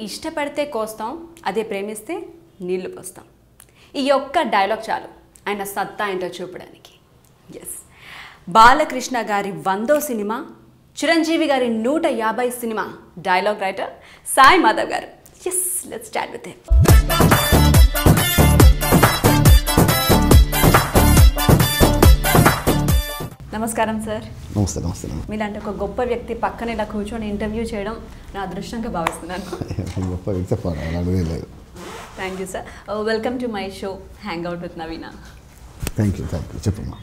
ఇష్టపడితే కోస్తాం, అదే ప్రేమిస్తే నీళ్లు పోస్తాం. ఈ ఒక్క డైలాగ్ చాలు ఆయన సత్తా ఏంటో చూపడానికి. ఎస్, బాలకృష్ణ గారి 100వ సినిమా, చిరంజీవి గారి 150 cinema dialogue writer Sai Madhav గారు. Yes, let's start with him. నమస్కారం సార్. నమస్తే. నమస్తే. మీలాంటి ఒక గొప్ప వ్యక్తి పక్కన ఇలా కూర్చొని ఇంటర్వ్యూ చేయడం నా అదృష్టంగా భావిస్తున్నాను. గొప్ప వ్యక్తి లేదు. Thank you sir. Welcome to my show hang out with Naveena. Thank you. చెప్పమ్మా.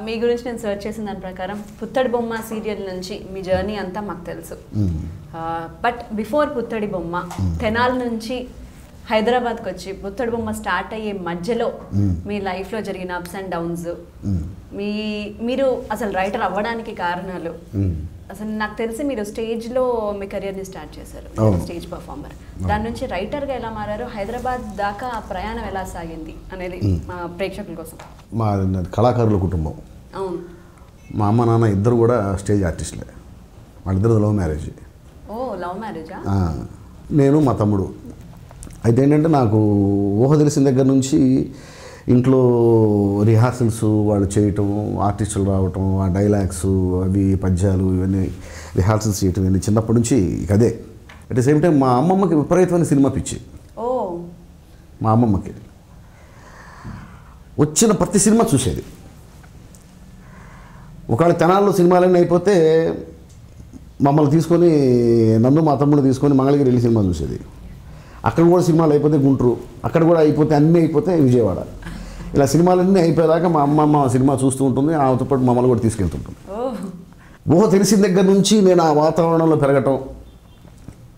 మీ గురించి నేను సర్చ్ చేసిన దాని ప్రకారం పుత్తడి బొమ్మ సీరియల్ నుంచి మీ జర్నీ అంతా మాకు తెలుసు. బట్ బిఫోర్ పుత్తడి బొమ్మ తెనాలి నుంచి హైదరాబాద్కి వచ్చి పుత్తడి బొమ్మ స్టార్ట్ అయ్యే మధ్యలో మీ లైఫ్లో జరిగిన అప్స్ అండ్ డౌన్స్, మీరు అసలు రైటర్ అవ్వడానికి కారణాలు, అసలు నాకు తెలిసి మీరు స్టేజ్లో మీ కెరియర్ని స్టార్ట్ చేశారు, స్టేజ్ పర్ఫార్మర్. దాని నుంచి రైటర్గా ఎలా మారారు, హైదరాబాద్ దాకా ఆ ప్రయాణం ఎలా సాగింది అనేది మా ప్రేక్షకుల కోసం. మా కళాకారుల కుటుంబం. అవును. మా అమ్మ నాన్న ఇద్దరు కూడా స్టేజ్ ఆర్టిస్టులే. వాళ్ళిద్దరు లవ్ మ్యారేజ్. ఓ, లవ్ మ్యారేజా? నేను మా తమ్ముడు. అయితే ఏంటంటే నాకు ఊహ తెలిసిన దగ్గర నుంచి ఇంట్లో రిహార్సల్స్ వాళ్ళు చేయటం, ఆర్టిస్టులు రావటం, ఆ డైలాగ్స్, అవి పద్యాలు, ఇవన్నీ రిహార్సల్స్ చేయటం, ఇవన్నీ చిన్నప్పటి నుంచి ఇక అదే. అట్ ద సేమ్ టైం మా అమ్మమ్మకి విపరీతమైన సినిమా పిచ్చి. ఓ. మా అమ్మమ్మకి వచ్చిన ప్రతి సినిమా చూసేది. ఒకవేళ తెనాల్లో సినిమాలన్నీ అయిపోతే మమ్మల్ని తీసుకొని, నన్ను మా తమ్ముడు తీసుకొని మంగళగిరి వెళ్ళి సినిమా చూసేది. అక్కడ కూడా సినిమాలు అయిపోతే గుంటూరు, అక్కడ కూడా అయిపోతే అన్నీ అయిపోతే విజయవాడ. ఇలా సినిమాలన్నీ అయిపోయేదాకా మా అమ్మమ్మ సినిమా చూస్తూ ఉంటుంది. ఆమెతో పాటు మమ్మల్ని కూడా తీసుకెళ్తుంటుంది. ఊహ తెలిసిన దగ్గర నుంచి నేను ఆ వాతావరణంలో పెరగటం.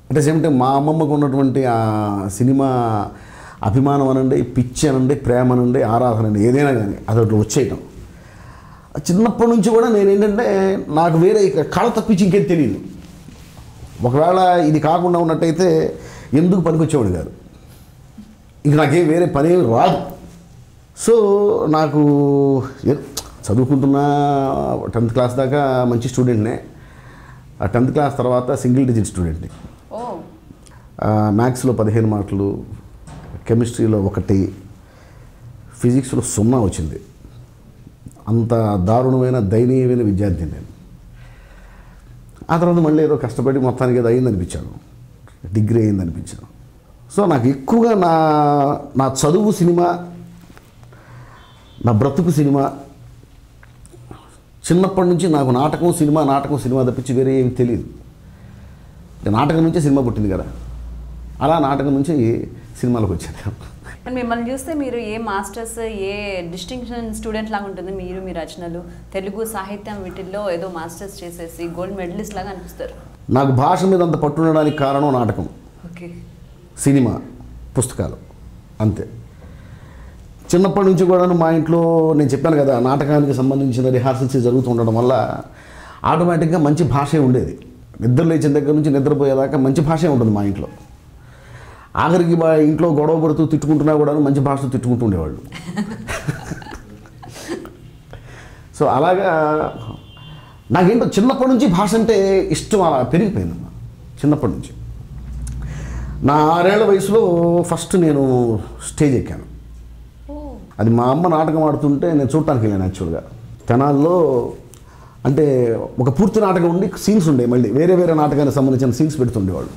అట్ ద సేమ్ టైం మా అమ్మమ్మకు ఉన్నటువంటి ఆ సినిమా అభిమానం అనండి, పిచ్చి అనండి, ప్రేమ అనండి, ఆరాధన అండి, ఏదైనా కానీ అదొకటి వచ్చేయటం. చిన్నప్పటి నుంచి కూడా నేను ఏంటంటే నాకు వేరే కళ తప్పించి ఇంకేం తెలియదు. ఒకవేళ ఇది కాకుండా ఉన్నట్టయితే ఎందుకు పనికొచ్చేవాడు కాదు. ఇంక నాకేం వేరే పనేమి రాదు. సో నాకు చదువుకుంటున్నా 10th క్లాస్ దాకా మంచి స్టూడెంట్నే. ఆ 10th క్లాస్ తర్వాత సింగిల్ డిజిట్ స్టూడెంట్ని. మ్యాథ్స్లో 15 మార్కులు, కెమిస్ట్రీలో 1, ఫిజిక్స్లో 0 వచ్చింది. అంత దారుణమైన దయనీయమైన విద్యార్థిని నేను. ఆ తర్వాత మళ్ళీ ఏదో కష్టపడి మొత్తానికి ఏదో అయిందనిపించాను, డిగ్రీ అయిందనిపించాను. సో నాకు ఎక్కువగా నా చదువు సినిమా, నా బ్రతుకు సినిమా. చిన్నప్పటి నుంచి నాకు నాటకం సినిమా తప్పించి వేరే ఏమి తెలియదు. నాటకం నుంచే సినిమా పుట్టింది కదా, అలా నాటకం నుంచి సినిమాలకు వచ్చాను. మిమ్మల్ని చూస్తే మీరు ఏ మాస్టర్స్, ఏ డిస్టింక్షన్ స్టూడెంట్ లాగా ఉంటుంది. మీరు మీ రచనలు, తెలుగు సాహిత్యం, వీటిల్లో ఏదో మాస్టర్స్ చేసేసి గోల్డ్ మెడలిస్ట్ లాగా అనిపిస్తారు. నాకు భాష మీద అంత పట్టుండడానికి కారణం నాటకం, సినిమా, పుస్తకాలు, అంతే. చిన్నప్పటి నుంచి కూడా మా ఇంట్లో నేను చెప్పాను కదా, నాటకానికి సంబంధించిన రిహార్సల్స్ జరుగుతుండడం వల్ల ఆటోమేటిక్గా మంచి భాషే ఉండేది. నిద్ర లేచిన దగ్గర నుంచి నిద్రపోయేదాకా మంచి భాషే ఉంటుంది మా ఇంట్లో. ఆఖరికి మా ఇంట్లో గొడవ పడుతూ తిట్టుకుంటున్నా కూడా మంచి భాషతో తిట్టుకుంటూ ఉండేవాళ్ళు. సో అలాగా నాకేంటో చిన్నప్పటి నుంచి భాష అంటే ఇష్టం అలా పెరిగిపోయిందమ్మా. చిన్నప్పటి నుంచి నా 6 ఏళ్ల వయసులో ఫస్ట్ నేను స్టేజ్ ఎక్కాను. అది మా అమ్మ నాటకం ఆడుతుంటే నేను చూడటానికి వెళ్ళాను. యాక్చువల్గా తెనాల్లో అంటే ఒక పూర్తి నాటకం ఉండి సీన్స్ ఉండే, మళ్ళీ వేరే వేరే నాటకానికి సంబంధించిన సీన్స్ పెడుతుండేవాళ్ళు.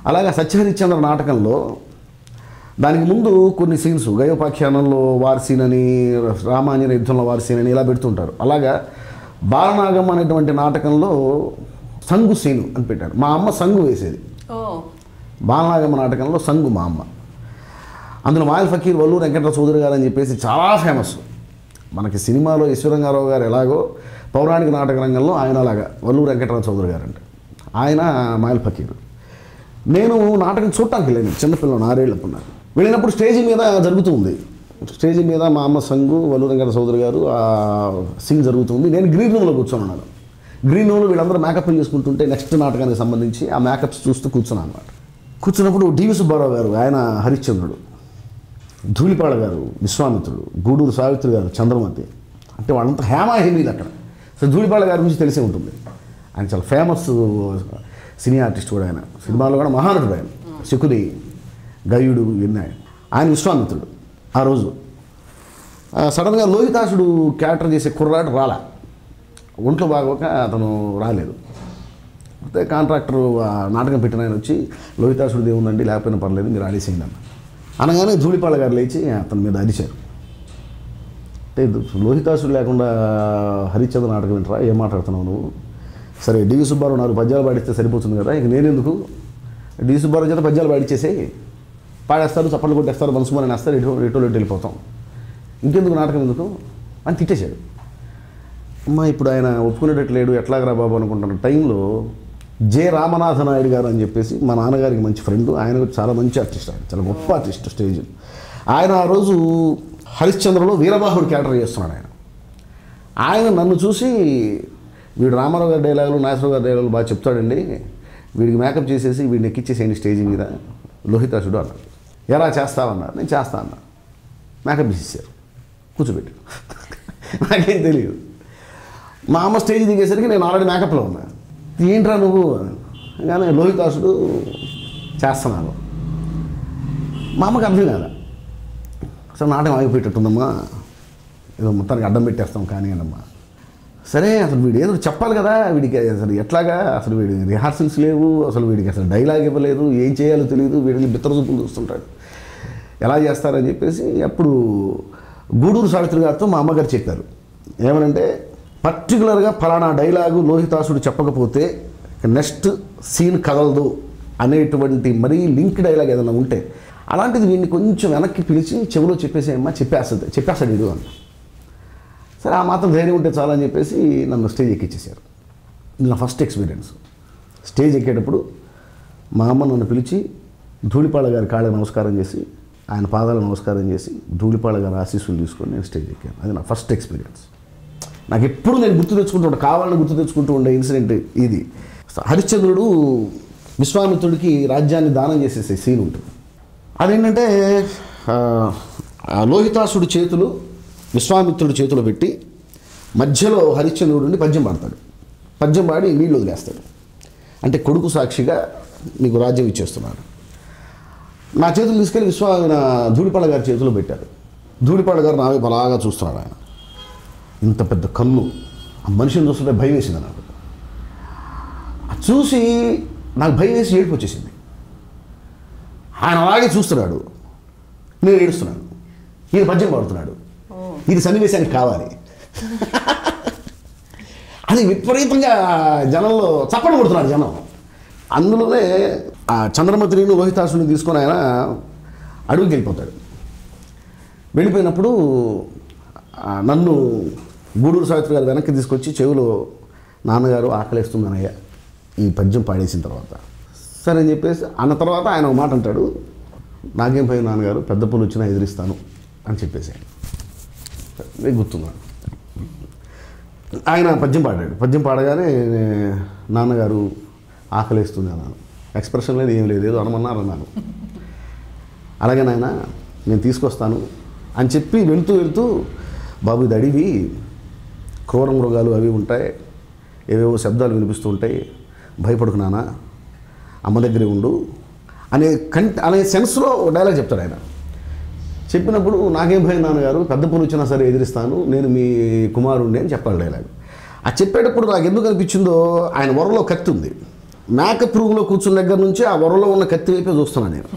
అలాగా సత్యహరిశ్చంద్ర నాటకంలో దానికి ముందు కొన్ని సీన్స్, గయోపాఖ్యానంలో వారి సీన్ అని, రామాంజన యుద్ధంలో వారి సీన్ అని ఇలా పెడుతుంటారు. అలాగా బాలనాగం అనేటువంటి నాటకంలో సంగు సీను అని పెట్టారు. మా అమ్మ సంగు వేసేది. బాలనాగమ్మ నాటకంలో సంగు మా అమ్మ. అందులో మాయల్ ఫకీర్, వల్లూరు వెంకటరావు చౌదరి గారు అని చెప్పేసి చాలా ఫేమస్. మనకి సినిమాలో ఈశ్వరంగారావు గారు ఎలాగో పౌరాణిక నాటక రంగంలో ఆయన అలాగా వల్లూరు వెంకటరావు చౌదరి గారు అంటే ఆయన మాయల్ ఫకీర్. నేను నాటకం చూడటానికి వెళ్ళాను, చిన్నపిల్లలు 6 ఏళ్ళప్పుడు. నాకు వెళ్ళినప్పుడు స్టేజీ మీద జరుగుతూ ఉంది. స్టేజీ మీద మా అమ్మ సంగు, వల్లూరు వెంకటరావు చౌదరి గారు ఆ సీన్ జరుగుతుంది. నేను గ్రీన్ రూమ్లో కూర్చొన్నాను. గ్రీన్ రూమ్లో వీళ్ళందరూ మేకప్లు చేసుకుంటుంటే నెక్స్ట్ నాటకానికి సంబంధించి ఆ మేకప్స్ చూస్తూ కూర్చున్నాను అనమాట. కూర్చున్నప్పుడు డివి సుబ్బారావు గారు, ఆయన హరిశ్చంద్రుడు, ధూళిపాళ గారు విశ్వామిత్రుడు, గూడూరు సావిత్రి గారు చంద్రమతి, అంటే వాళ్ళంతా హేమీలు అక్కడ. సో ధూళిపాళ గారి గురించి తెలిసే ఉంటుంది. ఆయన చాలా ఫేమస్ సినీ ఆర్టిస్ట్ కూడా. ఆయన సినిమాలో కూడా మహానటుడు ఆయన. శకుని, గయుడు ఇవన్నీ. ఆయన విశ్వామిత్రుడు. ఆ రోజు సడన్గా లోహితాసుడు క్యారెక్టర్ చేసే కుర్రాడు రాలా, ఒంట్లో బాగోక అతను రాలేదు. అయితే కాంట్రాక్టర్ నాటకం పెట్టిన ఆయన వచ్చి లోహితాసుడు ఏముందండి, లేకపోయినా పర్లేదు మీరు ఆడేసేయండి అన్న. అనగానే ధూళిపాల గారు లేచి అతని మీద అరిచారు. అంటే లోహితాసుడు లేకుండా హరిశ్చంద్ర నాటకం వింటరా, ఏం మాట్లాడుతున్నావు నువ్వు? సరే డి సుబ్బారావు 4 పద్యాలు పాడిస్తే సరిపోతుంది కదా, ఇక నేనెందుకు, డి సుబ్బారావు చేత పద్యాలు పాడిచ్చేసేయి, పాడేస్తారు, చప్పట్లు కొట్టేస్తారు, మనసుమని వేస్తారు, ఇటు వెళ్ళిపోతాం, ఇంకెందుకు నాటకం ఎందుకు అని తిట్టేశాడు. అమ్మ ఇప్పుడు ఆయన ఒప్పుకునేటట్టు లేడు, ఎట్లాగరా బాబు అనుకుంటున్న టైంలో జె రామనాథ నాయుడు గారు అని చెప్పేసి మా నాన్నగారికి మంచి ఫ్రెండ్, ఆయన చాలా మంచి ఆర్టిస్ట్, ఆయన చాలా గొప్ప ఆర్టిస్ట్ స్టేజ్. ఆయన ఆ రోజు హరిశ్చంద్రలో వీరబాహుడు క్యారెక్టర్ చేస్తున్నాడు. ఆయన నన్ను చూసి వీడు రామారావు గారి డైలాగులు, నాగేశ్వరరావు గారి డైలాగులు బాగా చెప్తాడండి, వీడికి మేకప్ చేసేసి వీడిని ఎక్కిచ్చేసేయండి స్టేజ్ మీద లోహితాసుడు అన్నాడు. ఎలా చేస్తావన్నారు, నేను చేస్తా అన్నా. మేకప్ చేసేసారు, కూర్చోబెట్టి, నాకేం తెలియదు. మా అమ్మ స్టేజ్ దిగేసరికి నేను ఆల్రెడీ మేకప్లో ఉన్నా. ఏంట్రా నువ్వు కానీ లోహితాసుడు చేస్తున్నాను. మా అమ్మకి అర్థం కాదా, అసలు నాటకం ఆగిపోయేటట్టుందమ్మా, ఏదో మొత్తానికి అడ్డం పెట్టేస్తాం కానీ అమ్మా. సరే అసలు వీడు ఏదో చెప్పాలి కదా, వీడికి అసలు ఎట్లాగా, అసలు వీడి రిహార్సల్స్ లేవు, అసలు వీడికి అసలు డైలాగ్ ఇవ్వలేదు, ఏం చేయాలో తెలియదు, వీడిని బిత్తర చూపులు చూస్తుంటాడు, ఎలా చేస్తారని చెప్పేసి అప్పుడు గూడూరు సావిత్రి గారితో మా అమ్మగారు చెప్పారు. ఏమనంటే పర్టికులర్గా ఫలానా డైలాగు లోహితాసుడు చెప్పకపోతే నెక్స్ట్ సీన్ కదలదు అనేటువంటి మరీ లింక్ డైలాగ్ ఏదైనా ఉంటే అలాంటిది వీడిని కొంచెం వెనక్కి పిలిచి చెవిలో చెప్పేసేయమ్మా, చెప్పేస్తాడు వీడు అని. సరే ఆ మాత్రం ధైర్యం ఉంటే చాలని చెప్పేసి నన్ను స్టేజ్ ఎక్కించేశారు. ఇది నా ఫస్ట్ ఎక్స్పీరియన్స్. స్టేజ్ ఎక్కేటప్పుడు మా అమ్మ నన్ను పిలిచి ధూళిపాళ గారి కాళ్ళకి నమస్కారం చేసి, ఆయన పాదాలకు నమస్కారం చేసి, ధూళిపాళ గారి ఆశీస్సులు తీసుకొని నేను స్టేజ్ ఎక్కాను. అది నా ఫస్ట్ ఎక్స్పీరియన్స్. నాకు ఎప్పుడు నేను గుర్తు తెచ్చుకుంటూ ఉంటాను, కావాలని గుర్తు తెచ్చుకుంటూ ఉండే ఇన్సిడెంట్ ఇది. హరిశ్చంద్రుడు విశ్వామిత్రుడికి రాజ్యాన్ని దానం చేసేసే సీన్ ఉంటుంది. అదేంటంటే లోహితాసుడి చేతులు విశ్వామిత్రుడి చేతిలో పెట్టి మధ్యలో హరిశ్చంద్రుడిని పద్యం పాడతాడు. పద్యం పాడి నీళ్ళు వదిలేస్తాడు. అంటే కొడుకు సాక్షిగా నీకు రాజ్యం ఇచ్చేస్తున్నాడు. నా చేతులు తీసుకెళ్ళి ధూళిపాళ గారి చేతిలో పెట్టారు. ధూళిపాళ గారు నావే బలాగా చూస్తున్నాడు. ఆయన ఇంత పెద్ద కన్ను, ఆ మనిషిని చూస్తుంటే భయం వేసింది నాకు. అది చూసి నాకు భయం వేసి ఏడుపు వచ్చేసింది. ఆయన అలాగే చూస్తున్నాడు, నేను ఏడుస్తున్నాను, ఈయన పద్యం పాడుతున్నాడు, ఇది సన్నివేశానికి కావాలి. అది విపరీతంగా జనంలో చప్పట్లు కొడుతున్నాడు జనం. అందులోనే ఆ చంద్రమతిని లోహితాసుని తీసుకొని ఆయన అడుగుకి వెళ్ళిపోతాడు. వెళ్ళిపోయినప్పుడు నన్ను గూడూరు సావిత్రి గారు వెనక్కి తీసుకొచ్చి చెవిలో, నాన్నగారు ఆకలేస్తుందనయ్యా ఈ పద్యం పాడేసిన తర్వాత. సరే అని చెప్పేసి అన్న తర్వాత ఆయన ఒక మాట అంటాడు, నాకేం భయం నాన్నగారు, పెద్ద పూలు వచ్చినా ఎదిరిస్తాను అని చెప్పేసి నేను గుర్తున్నాను. ఆయన పద్యం పాడాడు. పద్యం పాడగానే నాన్నగారు ఆకలేస్తుంది అన్నాను. ఎక్స్ప్రెషన్ లేదు, ఏం లేదు, ఏదో అనమన్నారు అన్నాను. అలాగే నాయన నేను తీసుకొస్తాను అని చెప్పి వెళ్తూ బాబు ఇది అడివి, క్రూర మృగాలు అవి ఉంటాయి, ఏవేవో శబ్దాలు వినిపిస్తూ ఉంటాయి, భయపడుకు నాన్న, అమ్మ దగ్గరే ఉండు అనే సెన్స్లో డైలాగ్ చెప్తాడు ఆయన. చెప్పినప్పుడు నాకేం భయం నాన్నగారు, పెద్ద పూలు వచ్చినా సరే ఎదిరిస్తాను, నేను మీ కుమారుణ్ణి అని చెప్పాలి డైలాగ్. అది చెప్పేటప్పుడు నాకు ఎందుకు అనిపించిందో, ఆయన వరలో కత్తి ఉంది. మేకప్ రూమ్లో కూర్చున్న దగ్గర నుంచి ఆ వరలో ఉన్న కత్తి వైపే చూస్తున్నాను నేను.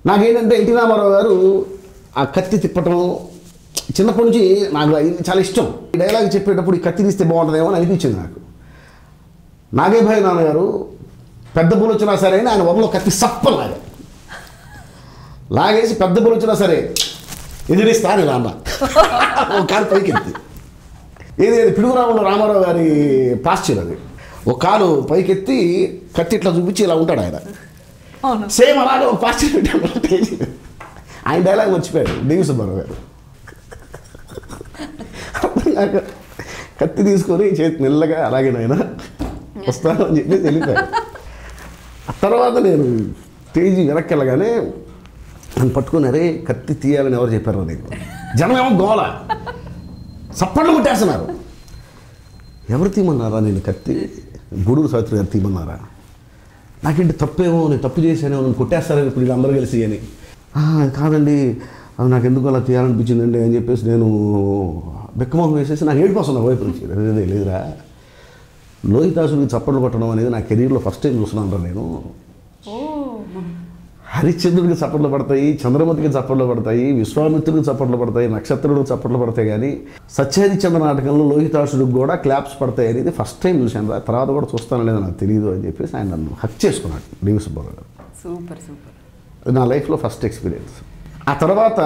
నాకేంటంటే ఎన్టీ రామారావు గారు ఆ కత్తి తిప్పటం చిన్నప్పటి నుంచి నాకు చాలా ఇష్టం. ఈ డైలాగ్ చెప్పేటప్పుడు ఈ కత్తి తీస్తే బాగుంటుందేమో అని అనిపించింది నాకు. నాగే భయం నాన్నగారు, పెద్ద పూలు వచ్చినా సరే అని ఆయన వరలో కత్తి సప్పలాగా లాగేసి, పెద్ద పూలు వచ్చినా సరే ఎదిరిస్తాను ఇలా అన్న. ఒక కాలు పైకెత్తి, ఏది పిడుగురాములో రామారావు గారి పాస్చర్ అది, ఒక కాలు పైకెత్తి కత్తి ఇట్లా చూపించి ఇలా ఉంటాడు ఆయన. సేమ్ అలాగే ఒక పాస్చర్ పెట్టాడు. ఆయన డైలాగ్ మర్చిపోయాడు డి సుబ్బారావు గారు. కత్తి తీసుకొని చేతి మెల్లగా అలాగే నాయన వస్తాను అని చెప్పేసి వెళ్ళిపోయాడు. ఆ తర్వాత నేను స్టేజ్ వెనక్కి వెళ్ళగానే నన్ను పట్టుకున్నారే, కత్తి తీయాలని ఎవరు చెప్పారు నీకు? జనం ఏమో గోల, చప్పట్లు కొట్టేస్తున్నారు. ఎవరు తీయమన్నారా నేను కత్తి? గూడూరు సావిత్రి గారు తీయమన్నారా? నాకేంటి తప్పేమో, నేను తప్పు చేశానేమో, నేను కొట్టేస్తారేమో ఇప్పుడు వీళ్ళందరూ కలిసి అని. కాదండి, అది నాకు ఎందుకు అలా తీయాలనిపించిందండి అని చెప్పేసి నేను బెక్కమొహం వేసేసి నాకు ఏడుపు వస్తుంది వైపు నుంచి. లేదురా, లోహితాసుడికి చప్పట్లు కొట్టడం అనేది నా కెరీర్లో ఫస్ట్ టైం చూస్తున్నాను. నేను హరిశ్చంద్రుడికి చప్పట్లు పడతాయి, చంద్రమతికి చప్పట్లు పడతాయి, విశ్వామిత్రుడికి చప్పట్లు పడతాయి, నక్షత్రుడికి చప్పట్లు పడతాయి, కానీ సత్యహరిశ్చంద్ర నాటకంలో లోహితాసుడికి కూడా క్లాప్స్ పడతాయి అనేది ఫస్ట్ టైం చూశాను. తర్వాత కూడా చూస్తాను లేదా నాకు తెలియదు అని చెప్పేసి ఆయన నన్ను హక్ చేసుకున్నాడు డివి సుబ్బారావు గారు. Super super. అది నా లైఫ్లో ఫస్ట్ ఎక్స్పీరియన్స్. ఆ తర్వాత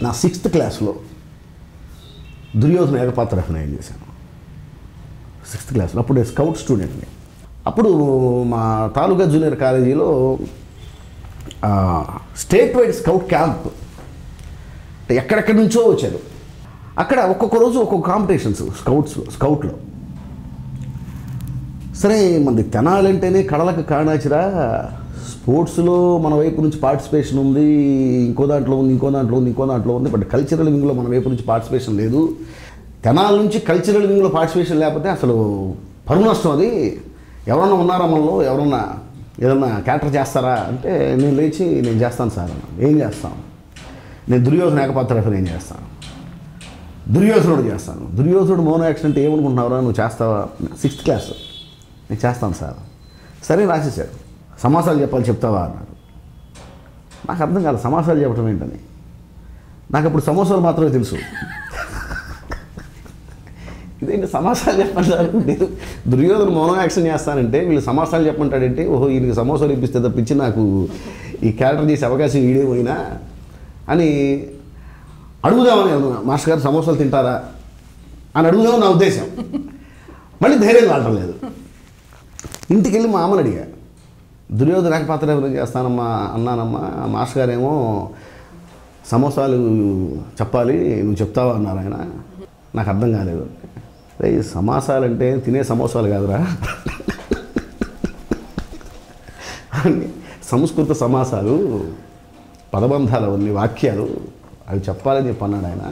నా 6th క్లాస్లో దుర్యోధన ఏకపాత్ర అభినయం చేశాను. 6th క్లాస్లో అప్పుడు నేను స్కౌట్ స్టూడెంట్ని. అప్పుడు మా తాలూకా జూనియర్ కాలేజీలో స్టేట్ వైడ్ స్కౌట్ క్యాంప్, ఎక్కడెక్కడి నుంచో వచ్చారు. అక్కడ ఒక్కొక్క రోజు ఒక్కొక్క కాంపిటీషన్స్ స్కౌట్లో. సరే, మనది తెనాలంటేనే కళలకు కాణాచిరా, స్పోర్ట్స్లో మన వైపు నుంచి పార్టిసిపేషన్ ఉంది, ఇంకో దాంట్లో ఉంది, బట్ కల్చరల్ వింగ్లో మన వైపు నుంచి పార్టిసిపేషన్ లేదు. తెనాల నుంచి కల్చరల్ వింగ్లో పార్టిసిపేషన్ లేకపోతే అసలు పరువు నష్టం. అది ఎవరన్నా ఉన్నారా మనలో, ఎవరన్నా ఏదన్నా క్యారెక్టర్ చేస్తారా అంటే నేను లేచి నేను చేస్తాను సార్ అన్న. ఏం చేస్తాను? నేను దుర్యోధన ఏకపాత్ర నేను చేస్తాను, దుర్యోధనుడు చేస్తాను. దుర్యోధనుడు మౌన యాక్షన్ అంటే ఏమనుకుంటున్నావురా, నువ్వు చేస్తావా? 6th క్లాస్, నేను చేస్తాను సార్. సరే రాసేసాడు. సమాసాలు చెప్తావా అన్నాడు. నాకు అర్థం కాదు సమాసాలు చెప్పడం ఏంటని. నాకు అప్పుడు సమోసాలు మాత్రమే తెలుసు. ఇదేంటి సమాసాలు చెప్పంటారు, నేను దుర్యోధన మౌనం యాక్షన్ చేస్తానంటే వీళ్ళు సమాసాలు చెప్పంటాడంటే, ఓహో ఈయనకి సమోసాలు ఇప్పిస్తే తప్పించి నాకు ఈ క్యారెక్టర్ చేసే అవకాశం ఈడేమైనా అని అడుగుదామని అనుకున్నా. మాస్టర్ గారు సమోసాలు తింటారా అని అడుగుదామని నా ఉద్దేశం. మళ్ళీ ధైర్యం కావటం లేదు. ఇంటికి వెళ్ళి మా అమ్మని అడిగా, దుర్యోధన ఏకపాత్ర ఎవరు చేస్తానమ్మా అన్నానమ్మా. మాస్టర్ గారేమో సమోసాలు చెప్పాలి, నువ్వు చెప్తావా అన్నారు ఆయన. నాకు అర్థం కాలేదు. సమాసాలు అంటే తినే సమోసాలు కాదురా, సంస్కృత సమాసాలు, పదబంధాలు, అవన్నీ వాక్యాలు, అవి చెప్పాలని చెప్పి అన్నాడు ఆయన.